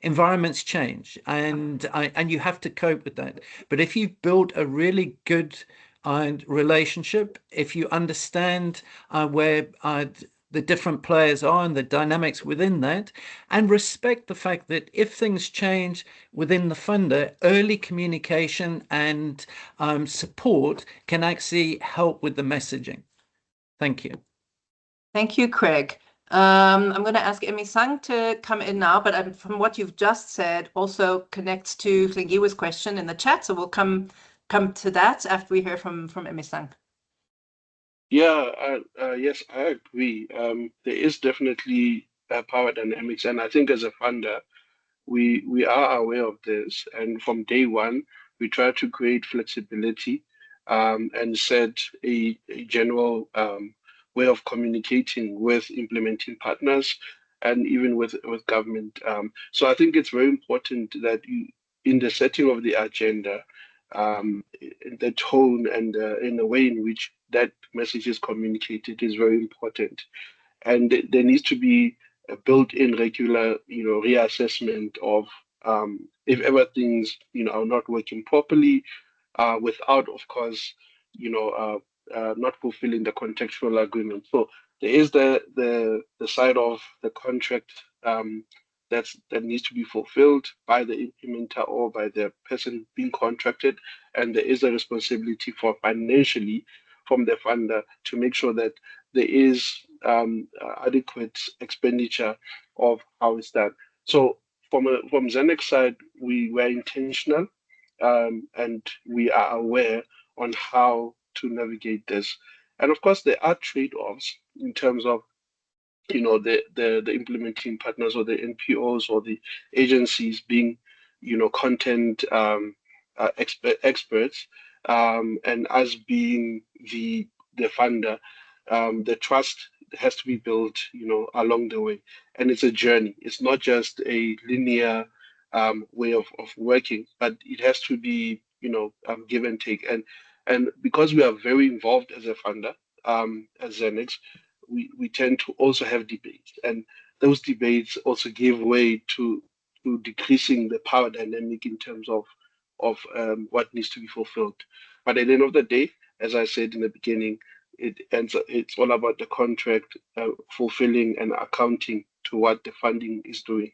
Speaker 5: environments change and you have to cope with that. But if you've built a really good relationship, if you understand where the different players are and the dynamics within that, and respect the fact that if things change within the funder, early communication and support can actually help with the messaging. Thank you.
Speaker 3: Thank you, Craig. I'm going to ask Emisang to come in now, but from what you've just said also connects to Hlengiwe's question in the chat, so we'll come to that after we hear from Emisang.
Speaker 7: Yeah, yes, I agree. There is definitely power dynamics, and I think as a funder, we are aware of this, and from day one, we try to create flexibility and set a general way of communicating with implementing partners and even with government. So I think it's very important that in the setting of the agenda, the tone and in the way in which that message is communicated is very important. And there needs to be a built-in regular, reassessment of if ever things, are not working properly, without, of course, not fulfilling the contextual agreement. So there is the side of the contract that needs to be fulfilled by the implementer or by the person being contracted, and there is a responsibility for financially from the funder to make sure that there is adequate expenditure of how it's done. So from Zenex side, we were intentional, and we are aware on how to navigate this. And of course, there are trade-offs in terms of the implementing partners or the NPOs or the agencies being content experts, and us being the funder. The trust has to be built along the way, and it's a journey. It's not just a linear way of working, but it has to be give and take. And because we are very involved as a funder, as Zenex, we tend to also have debates, and those debates also give way to decreasing the power dynamic in terms of what needs to be fulfilled. But at the end of the day, as I said in the beginning, it's all about the contract fulfilling and accounting to what the funding is doing.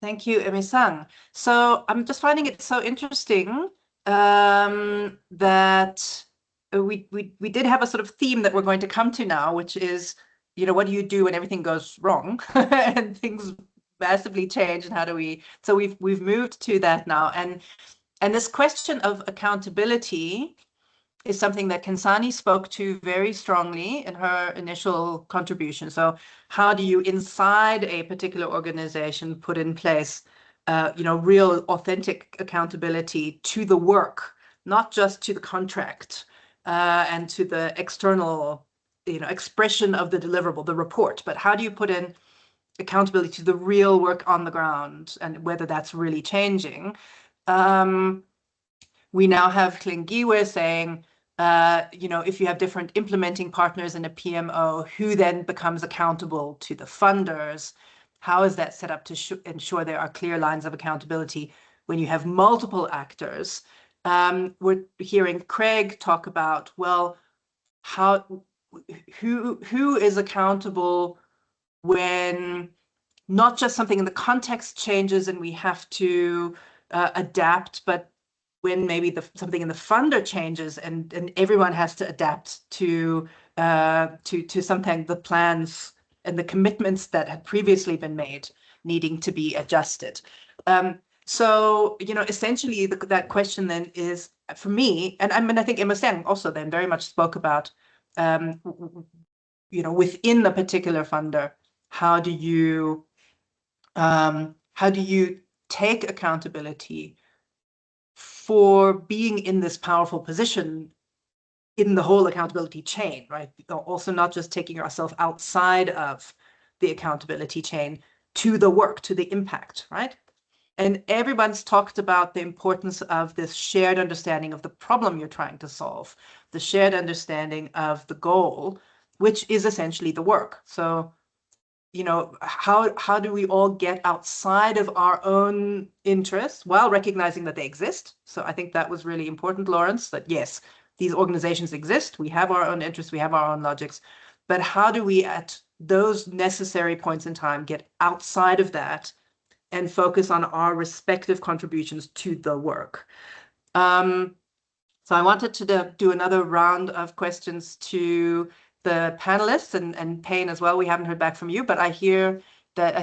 Speaker 3: Thank you, Emi-san. So I'm just finding it so interesting that we did have a sort of theme that we're going to come to now, which is, what do you do when everything goes wrong and things massively change, and how do we? So we've moved to that now, and this question of accountability is something that Kensani spoke to very strongly in her initial contribution. So how do you, inside a particular organization, put in place, real authentic accountability to the work, not just to the contract and to the external, expression of the deliverable, the report, but how do you put in accountability to the real work on the ground and whether that's really changing? We now have Klingiwe saying, if you have different implementing partners in a PMO, who then becomes accountable to the funders? How is that set up to ensure there are clear lines of accountability when you have multiple actors? We're hearing Craig talk about, well, who is accountable when not just something in the context changes and we have to adapt, but when maybe something in the funder changes and everyone has to adapt to something, the plans and the commitments that had previously been made needing to be adjusted. So, essentially that question then is, for me, and I think Emma Sang also then very much spoke about, within the particular funder, how do you take accountability for being in this powerful position in the whole accountability chain, right? Also not just taking yourself outside of the accountability chain to the work, to the impact, right? And everyone's talked about the importance of this shared understanding of the problem you're trying to solve, the shared understanding of the goal, which is essentially the work. So, how do we all get outside of our own interests while recognizing that they exist? So I think that was really important, Lawrence, that yes, these organizations exist. We have our own interests. We have our own logics. But how do we, at those necessary points in time, get outside of that and focus on our respective contributions to the work? So I wanted to do another round of questions to the panelists and Payne as well. We haven't heard back from you, but I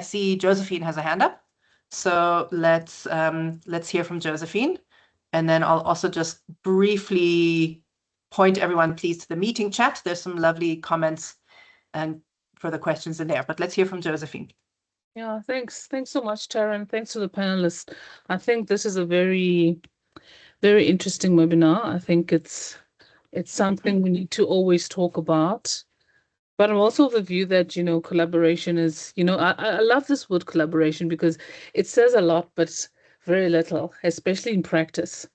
Speaker 3: see Josephine has a hand up. So let's hear from Josephine. And then I'll also just briefly point everyone, please, to the meeting chat. There's some lovely comments and further questions in there, but let's hear from Josephine.
Speaker 11: Yeah, thanks. Thanks so much, Tara, and thanks to the panelists. I think this is a very, very interesting webinar. I think it's something we need to always talk about. But I'm also of the view that, collaboration is, I love this word collaboration because it says a lot, but very little, especially in practice.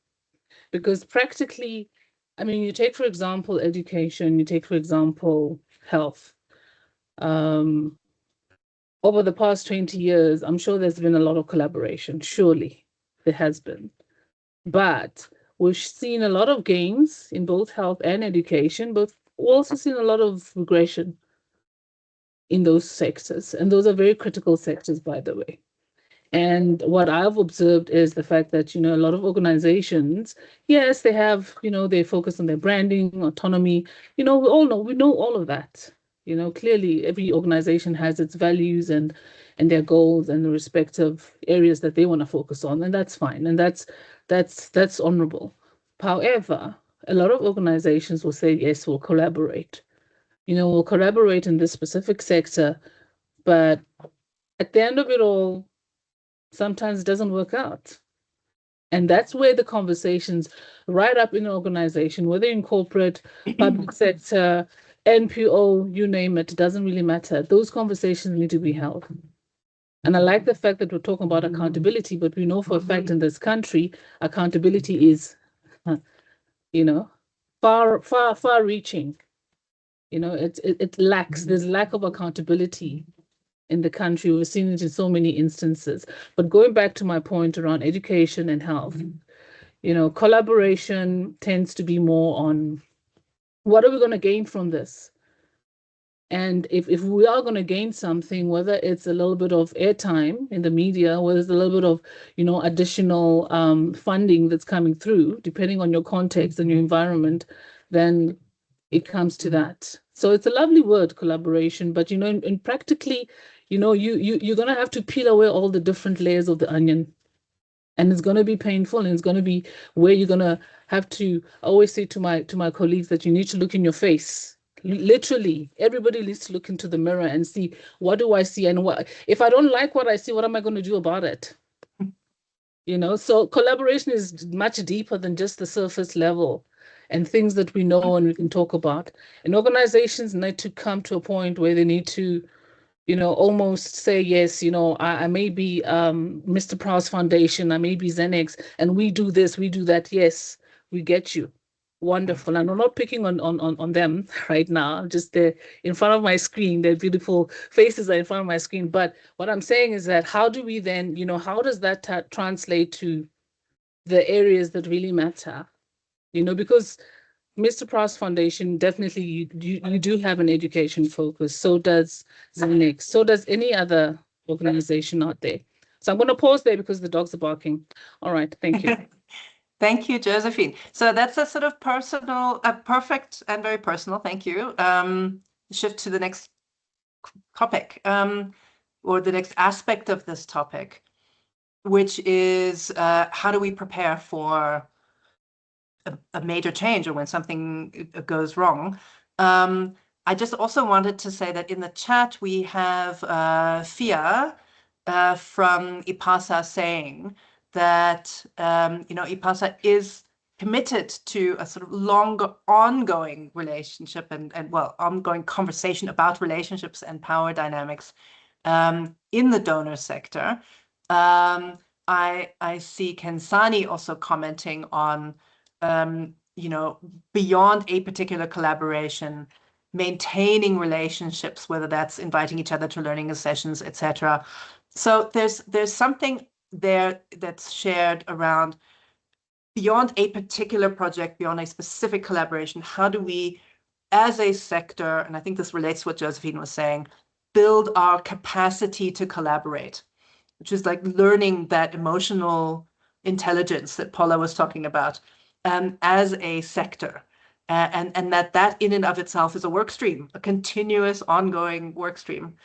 Speaker 11: Because practically, you take, for example, education, you take, for example, health. Over the past 20 years, I'm sure there's been a lot of collaboration. Surely there has been. But we've seen a lot of gains in both health and education, but we've also seen a lot of regression. in those sectors. And those are very critical sectors, by the way. And what I've observed is the fact that, a lot of organizations, yes, they have, they focus on their branding, autonomy. We know all of that. Clearly every organization has its values and their goals and the respective areas that they want to focus on, and that's fine. And that's honorable. However, a lot of organizations will say, yes, we'll collaborate. We'll collaborate in this specific sector, but at the end of it all, sometimes it doesn't work out. And that's where the conversations right up in an organization, whether in corporate, public sector, NPO, you name it, doesn't really matter. Those conversations need to be held. And I like the fact that we're talking about accountability, but we know for a fact in this country, accountability is, far, far, far reaching. It lacks, there's lack of accountability in the country. We've seen it in so many instances. But going back to my point around education and health, collaboration tends to be more on what are we going to gain from this? And if we are going to gain something, whether it's a little bit of airtime in the media, whether it's a little bit of, additional funding that's coming through, depending on your context and your environment, then it comes to that. So it's a lovely word, collaboration, but in practically, you're gonna have to peel away all the different layers of the onion, and it's gonna be painful, and it's gonna be where you're gonna have to. I always say to my colleagues that you need to look in your face. Literally, everybody needs to look into the mirror and see, what do I see, and what if I don't like what I see, what am I going to do about it? So collaboration is much deeper than just the surface level and things that we know and we can talk about. And organizations need to come to a point where they need to, almost say, yes, I may be Mr. Prowse Foundation, I may be Xenex, and we do this, we do that. Yes, we get you. Wonderful. And I'm not picking on them right now. I'm just there in front of my screen. Their beautiful faces are in front of my screen. But what I'm saying is that how do we then, how does that translate to the areas that really matter? Because Mr. Prowse Foundation, definitely you do have an education focus. So does Xenex. So does any other organization out there. So I'm going to pause there because the dogs are barking. All right. Thank you.
Speaker 3: Thank you, Josephine. So that's a sort of personal, perfect and very personal. Thank you. Shift to the next topic, or the next aspect of this topic, which is how do we prepare for a major change or when something goes wrong? I just also wanted to say that in the chat we have Fia from IPASA saying that IPASA is committed to a sort of long ongoing relationship and ongoing conversation about relationships and power dynamics in the donor sector. I see Kensani also commenting on beyond a particular collaboration, maintaining relationships, whether that's inviting each other to learning sessions, etc. So there's something there that's shared around beyond a particular project, beyond a specific collaboration. How do we, as a sector, and I think this relates to what Josephine was saying, build our capacity to collaborate, which is like learning that emotional intelligence that Paula was talking about as a sector. And that in and of itself is a work stream, a continuous ongoing work stream.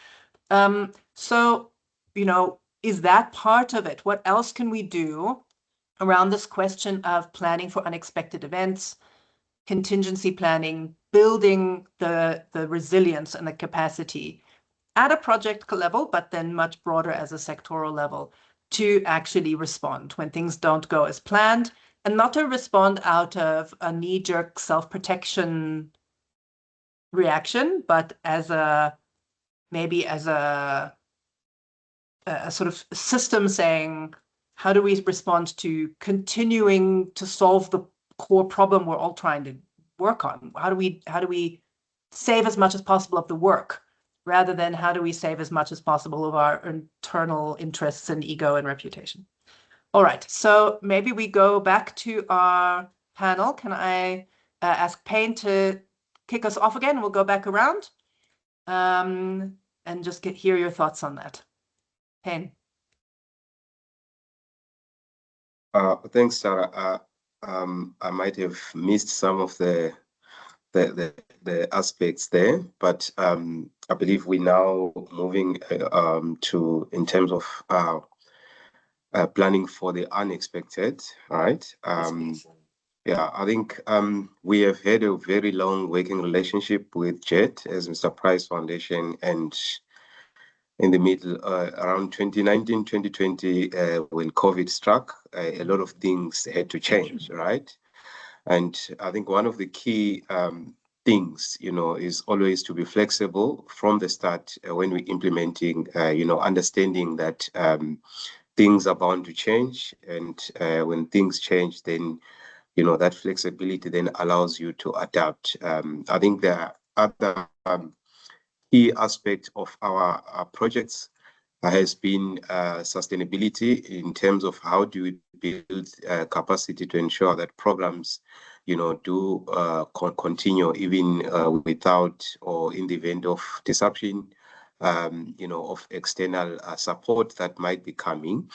Speaker 3: So, is that part of it? What else can we do around this question of planning for unexpected events, contingency planning, building the resilience and the capacity at a project level, but then much broader as a sectoral level to actually respond when things don't go as planned, and not to respond out of a knee-jerk self-protection reaction, but maybe as a sort of system saying, how do we respond to continuing to solve the core problem we're all trying to work on? How do we save as much as possible of the work, rather than how do we save as much as possible of our internal interests and ego and reputation? All right, so maybe we go back to our panel. Can I ask Payne to kick us off again? We'll go back around. and just hear your thoughts on that. Hen.
Speaker 6: Thanks, Sarah. I might have missed some of the aspects there, but I believe we're now moving to in terms of planning for the unexpected, right? Yeah, I think we have had a very long working relationship with JET as Mr. Price Foundation, and in the middle, around 2019, 2020, when COVID struck, a lot of things had to change, right? And I think one of the key things, is always to be flexible from the start when we're implementing, understanding that things are bound to change. And when things change, then, that flexibility then allows you to adapt. I think there are other key aspects of our projects has been sustainability in terms of how do we build capacity to ensure that programs, do continue even without or in the event of disruption, of external support that might be coming.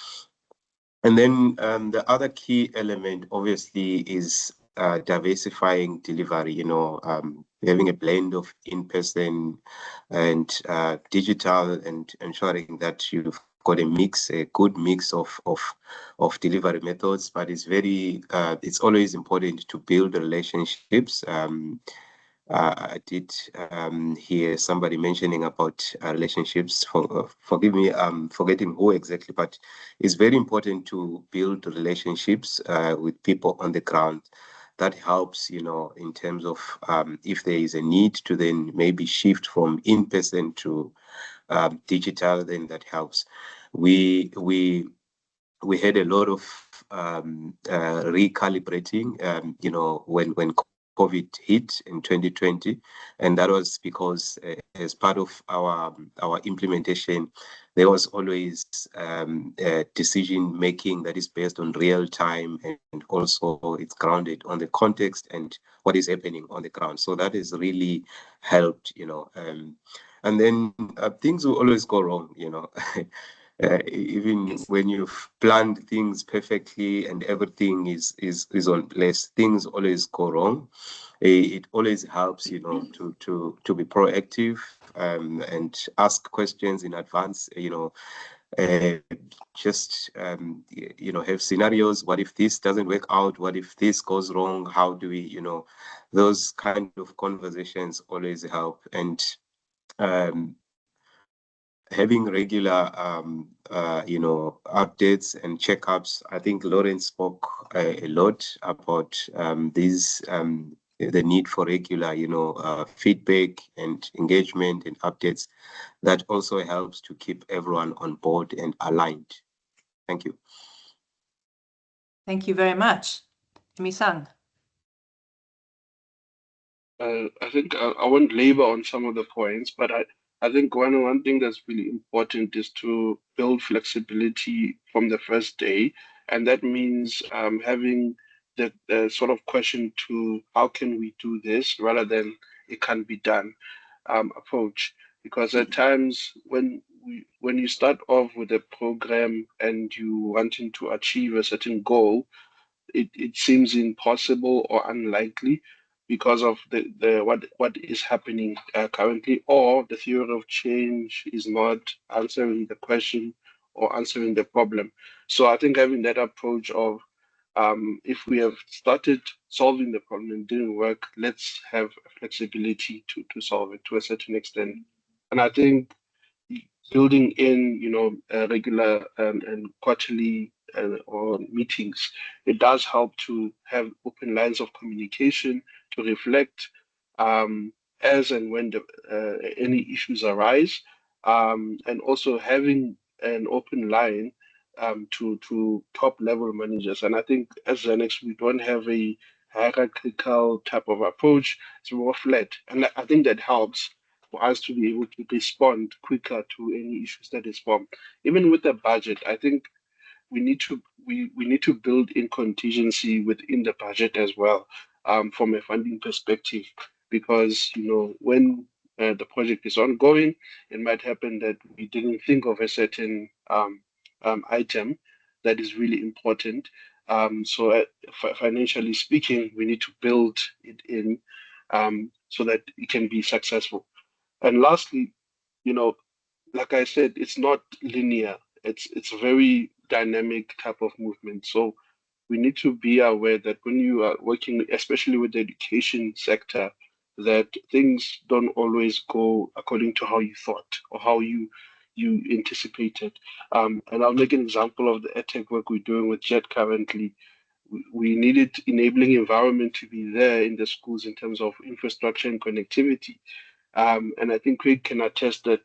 Speaker 6: And then the other key element, obviously, is diversifying delivery, having a blend of in-person and digital, and ensuring that you've got a good mix of delivery methods. But it's always important to build relationships. I did hear somebody mentioning about relationships. Forgive me, I'm forgetting who exactly, but it's very important to build relationships with people on the ground. That helps, in terms of if there is a need to then maybe shift from in-person to digital, then that helps. We had a lot of recalibrating, when COVID hit in 2020, and that was because as part of our implementation, there was always decision making that is based on real time, and also it's grounded on the context and what is happening on the ground. So that has really helped, and then things will always go wrong, even when you've planned things perfectly and everything is on place, things always go wrong. It always helps, to be proactive and ask questions in advance. Just have scenarios. What if this doesn't work out? What if this goes wrong? How do we, those kind of conversations always help. And having regular, updates and checkups. I think Lawrence spoke a lot about the need for regular, feedback and engagement and updates. That also helps to keep everyone on board and aligned. Thank you.
Speaker 3: Thank you very much. Emi-san.
Speaker 7: I think I won't labor on some of the points, but I think one thing that's really important is to build flexibility from the first day. And that means having the sort of question to how can we do this rather than it can be done approach. Because at times when you start off with a program and you wanting to achieve a certain goal, it seems impossible or unlikely because of what is happening currently, or the theory of change is not answering the question or answering the problem. So I think having that approach of if we have started solving the problem and didn't work, let's have flexibility to solve it to a certain extent. And I think building in, regular and quarterly or meetings, it does help to have open lines of communication to reflect as and when any issues arise, and also having an open line to top level managers. And I think as Zenex, we don't have a hierarchical type of approach. It's more flat, and I think that helps for us to be able to respond quicker to any issues that is formed. Even with the budget, I think we need to build in contingency within the budget as well, from a funding perspective, because when the project is ongoing. It might happen that we didn't think of a certain item that is really important. So financially speaking, we need to build it in so that it can be successful. And lastly, you know, like I said, it's not linear. It's a very dynamic type of movement. So we need to be aware that when you are working, especially with the education sector, that things don't always go according to how you thought or how you anticipated. And I'll make an example of the EdTech work we're doing with JET currently. We needed enabling environment to be there in the schools in terms of infrastructure and connectivity. And I think Craig can attest that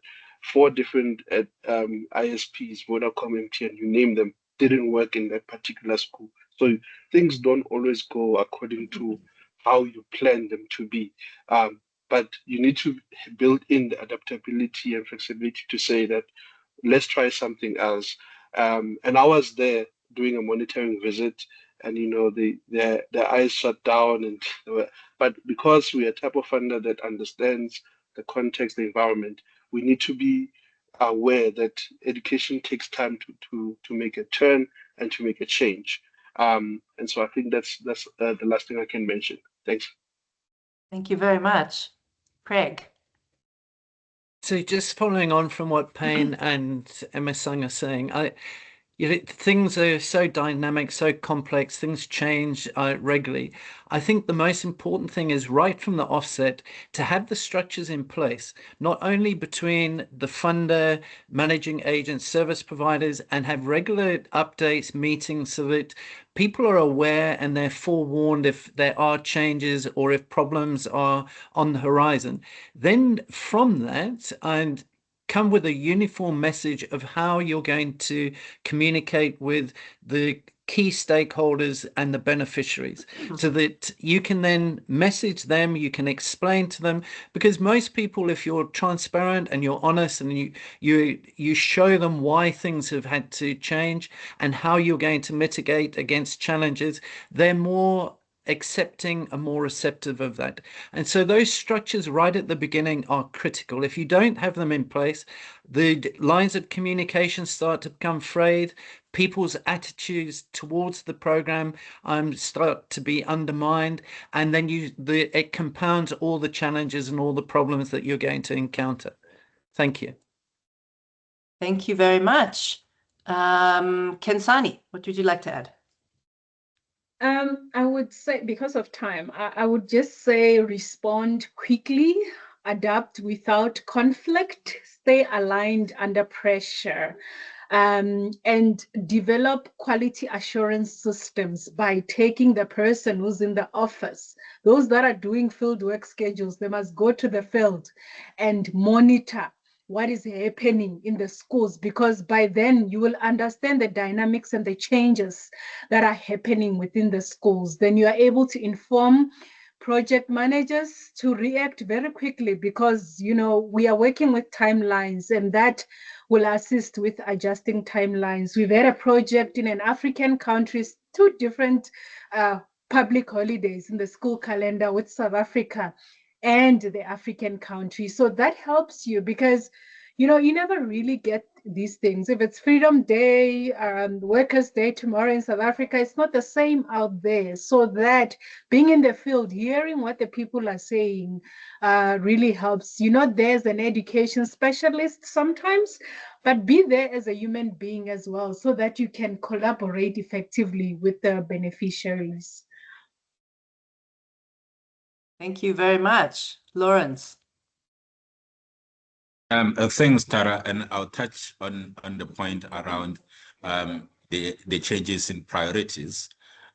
Speaker 7: 4 different ISPs, Vodacom, MTN, you name them, didn't work in that particular school. So things don't always go according to how you plan them to be. But you need to build in the adaptability and flexibility to say that let's try something else. And I was there doing a monitoring visit, and their eyes shut down, and but because we are a type of funder that understands the context, the environment, we need to be aware that education takes time to make a turn and to make a change. And so I think that's the last thing I can mention. Thanks.
Speaker 3: Thank you very much. Craig.
Speaker 5: So just following on from what Payne and Emerson are saying, things are so dynamic, so complex, things change regularly. I think the most important thing is right from the offset to have the structures in place, not only between the funder, managing agents, service providers, and have regular updates, meetings, so that people are aware and they're forewarned if there are changes or if problems are on the horizon. Then from that, and come with a uniform message of how you're going to communicate with the key stakeholders and the beneficiaries, so that you can then message them, you can explain to them, because most people, if you're transparent and you're honest and you show them why things have had to change and how you're going to mitigate against challenges, they're more accepting and more receptive of that. And so those structures right at the beginning are critical. If you don't have them in place, the lines of communication start to become frayed, people's attitudes towards the program start to be undermined, and then it compounds all the challenges and all the problems that you're going to encounter. Thank you.
Speaker 3: Thank you very much. Kensani, what would you like to add?
Speaker 4: I would say, because of time, I would just say respond quickly, adapt without conflict, stay aligned under pressure, and develop quality assurance systems by taking the person who's in the office. Those that are doing field work schedules, they must go to the field and monitor what is happening in the schools, because by then you will understand the dynamics and the changes that are happening within the schools. Then you are able to inform project managers to react very quickly, because we are working with timelines, and that will assist with adjusting timelines. We've had a project in an African country, 2 different public holidays in the school calendar with South Africa and the African country. So that helps you, because you never really get these things. If it's Freedom Day, Workers' Day tomorrow in South Africa, it's not the same out there. So that being in the field, hearing what the people are saying really helps. There's an education specialist sometimes, but be there as a human being as well, so that you can collaborate effectively with the beneficiaries.
Speaker 3: Thank you very much. Lawrence.
Speaker 8: Thanks, Tara, and I'll touch on the point around the changes in priorities,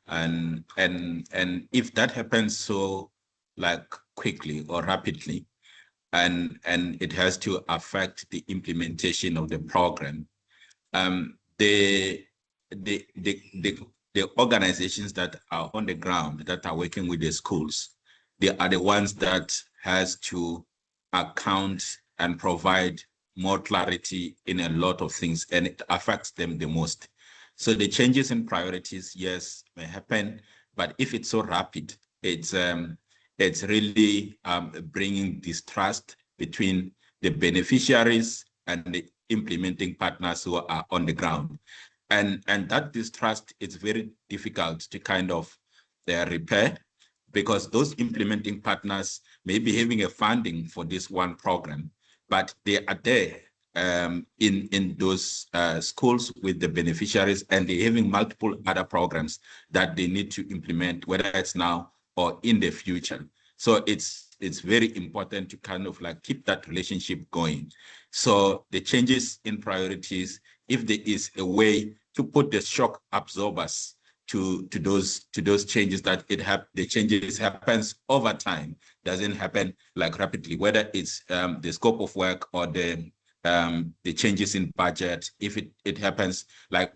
Speaker 8: and if that happens so quickly or rapidly, and it has to affect the implementation of the program, the organizations that are on the ground that are working with the schools, they are the ones that has to account and provide more clarity in a lot of things, and it affects them the most. So the changes in priorities, yes, may happen, but if it's so rapid, it's really bringing distrust between the beneficiaries and the implementing partners who are on the ground. And that distrust is very difficult to kind of repair, because those implementing partners may be having a funding for this one program, but they are there in those schools with the beneficiaries, and they're having multiple other programs that they need to implement, whether it's now or in the future. So it's very important to kind of like keep that relationship going. So the changes in priorities, if there is a way to put the shock absorbers to those changes, that the changes happens over time, doesn't happen like rapidly, whether it's the scope of work or the changes in budget, if it happens like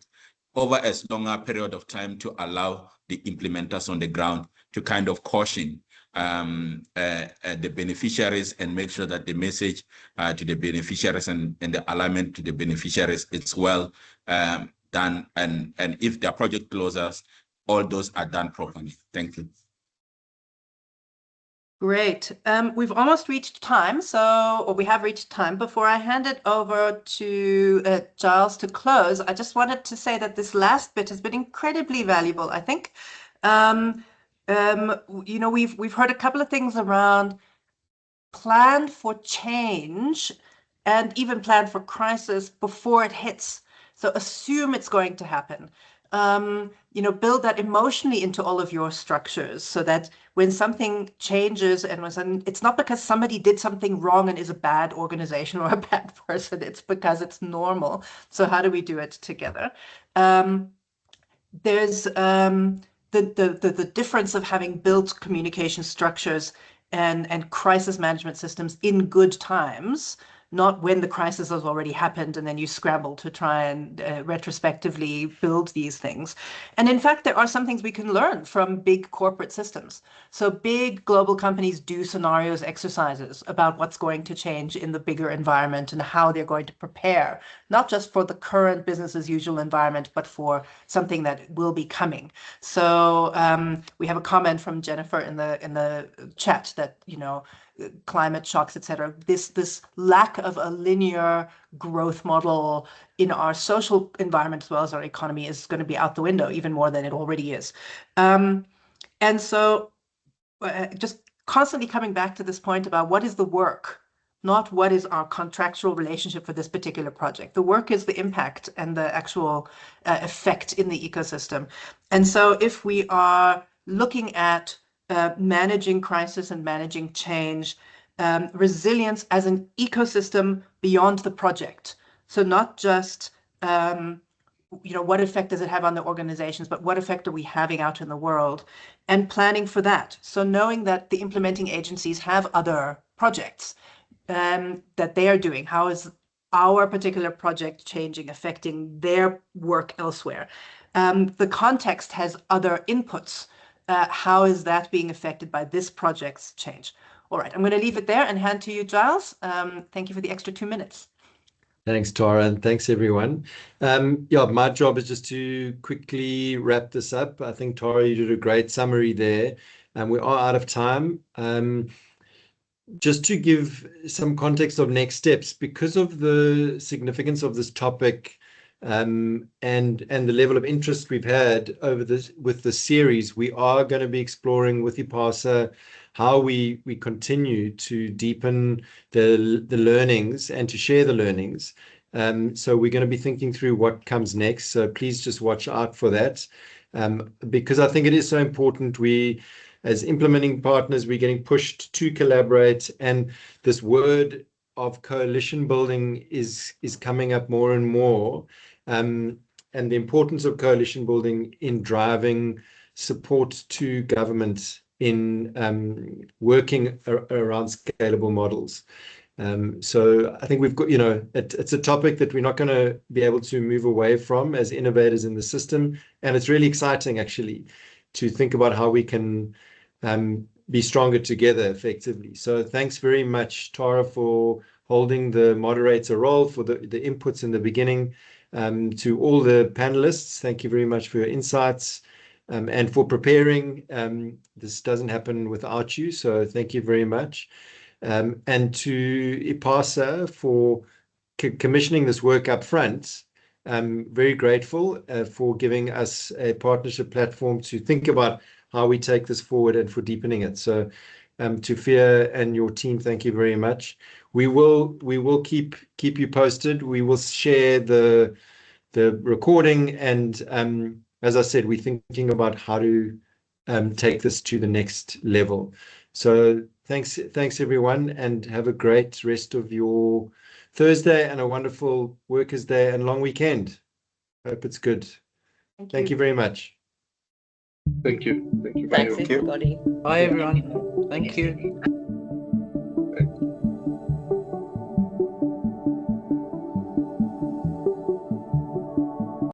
Speaker 8: over a longer period of time, to allow the implementers on the ground to kind of caution the beneficiaries and make sure that the message to the beneficiaries and the alignment to the beneficiaries is well done, and if their project closes, all those are done properly. Thank you.
Speaker 3: Great. We've almost reached time, or we have reached time. Before I hand it over to Giles to close, I just wanted to say that this last bit has been incredibly valuable, I think. You know, we've heard a couple of things around plan for change and even plan for crisis before it hits. So assume it's going to happen. You know, build that emotionally into all of your structures, so that when something changes and it's not because somebody did something wrong and is a bad organization or a bad person, it's because it's normal. So how do we do it together? There's the difference of having built communication structures and crisis management systems in good times, not when the crisis has already happened and then you scramble to try and retrospectively build these things. And in fact, there are some things we can learn from big corporate systems. So big global companies do scenarios exercises about what's going to change in the bigger environment and how they're going to prepare, not just for the current business as usual environment, but for something that will be coming. So we have a comment from Jennifer in the chat that, you know, climate shocks, etc. This lack of a linear growth model in our social environment as well as our economy is going to be out the window even more than it already is. And so just constantly coming back to this point about what is the work, not what is our contractual relationship for this particular project. The work is the impact and the actual effect in the ecosystem. And so if we are looking at managing crisis and managing change, resilience as an ecosystem beyond the project. So not just, you know, what effect does it have on the organizations, but what effect are we having out in the world, and planning for that. So knowing that the implementing agencies have other projects that they are doing. How is our particular project changing, affecting their work elsewhere? The context has other inputs. How is that being affected by this project's change? All right, I'm going to leave it there and hand to you, Giles. Thank you for the extra 2 minutes.
Speaker 1: Thanks, Tara, and thanks, everyone. Yeah, my job is just to quickly wrap this up. I think, Tara, you did a great summary there, and we are out of time. Just to give some context of next steps, because of the significance of this topic, and the level of interest we've had over this with the series, we are going to be exploring with IPASA how we continue to deepen the learnings and to share the learnings. So we're going to be thinking through what comes next. So please just watch out for that, because I think it is so important. We, as implementing partners, we're getting pushed to collaborate, and this word of coalition building is coming up more and more. And the importance of coalition building in driving support to government in working around scalable models. So I think we've got, you know, it's a topic that we're not going to be able to move away from as innovators in the system. And it's really exciting, actually, to think about how we can be stronger together effectively. So thanks very much, Tara, for holding the moderator role, for the inputs in the beginning. To all the panelists, thank you very much for your insights, and for preparing. This doesn't happen without you, so thank you very much. and to IPASA for commissioning this work up front. I'm very grateful for giving us a partnership platform to think about how we take this forward and for deepening it. So to Fia and your team, thank you very much. We will keep you posted. We will share the recording, and as I said, we're thinking about how to take this to the next level. So thanks everyone, and have a great rest of your Thursday and a wonderful Workers' Day and long weekend. Hope it's good. Thank you very much.
Speaker 7: Thank you. Thank you.
Speaker 2: Thanks, everybody.
Speaker 5: Bye, everyone. Thank you.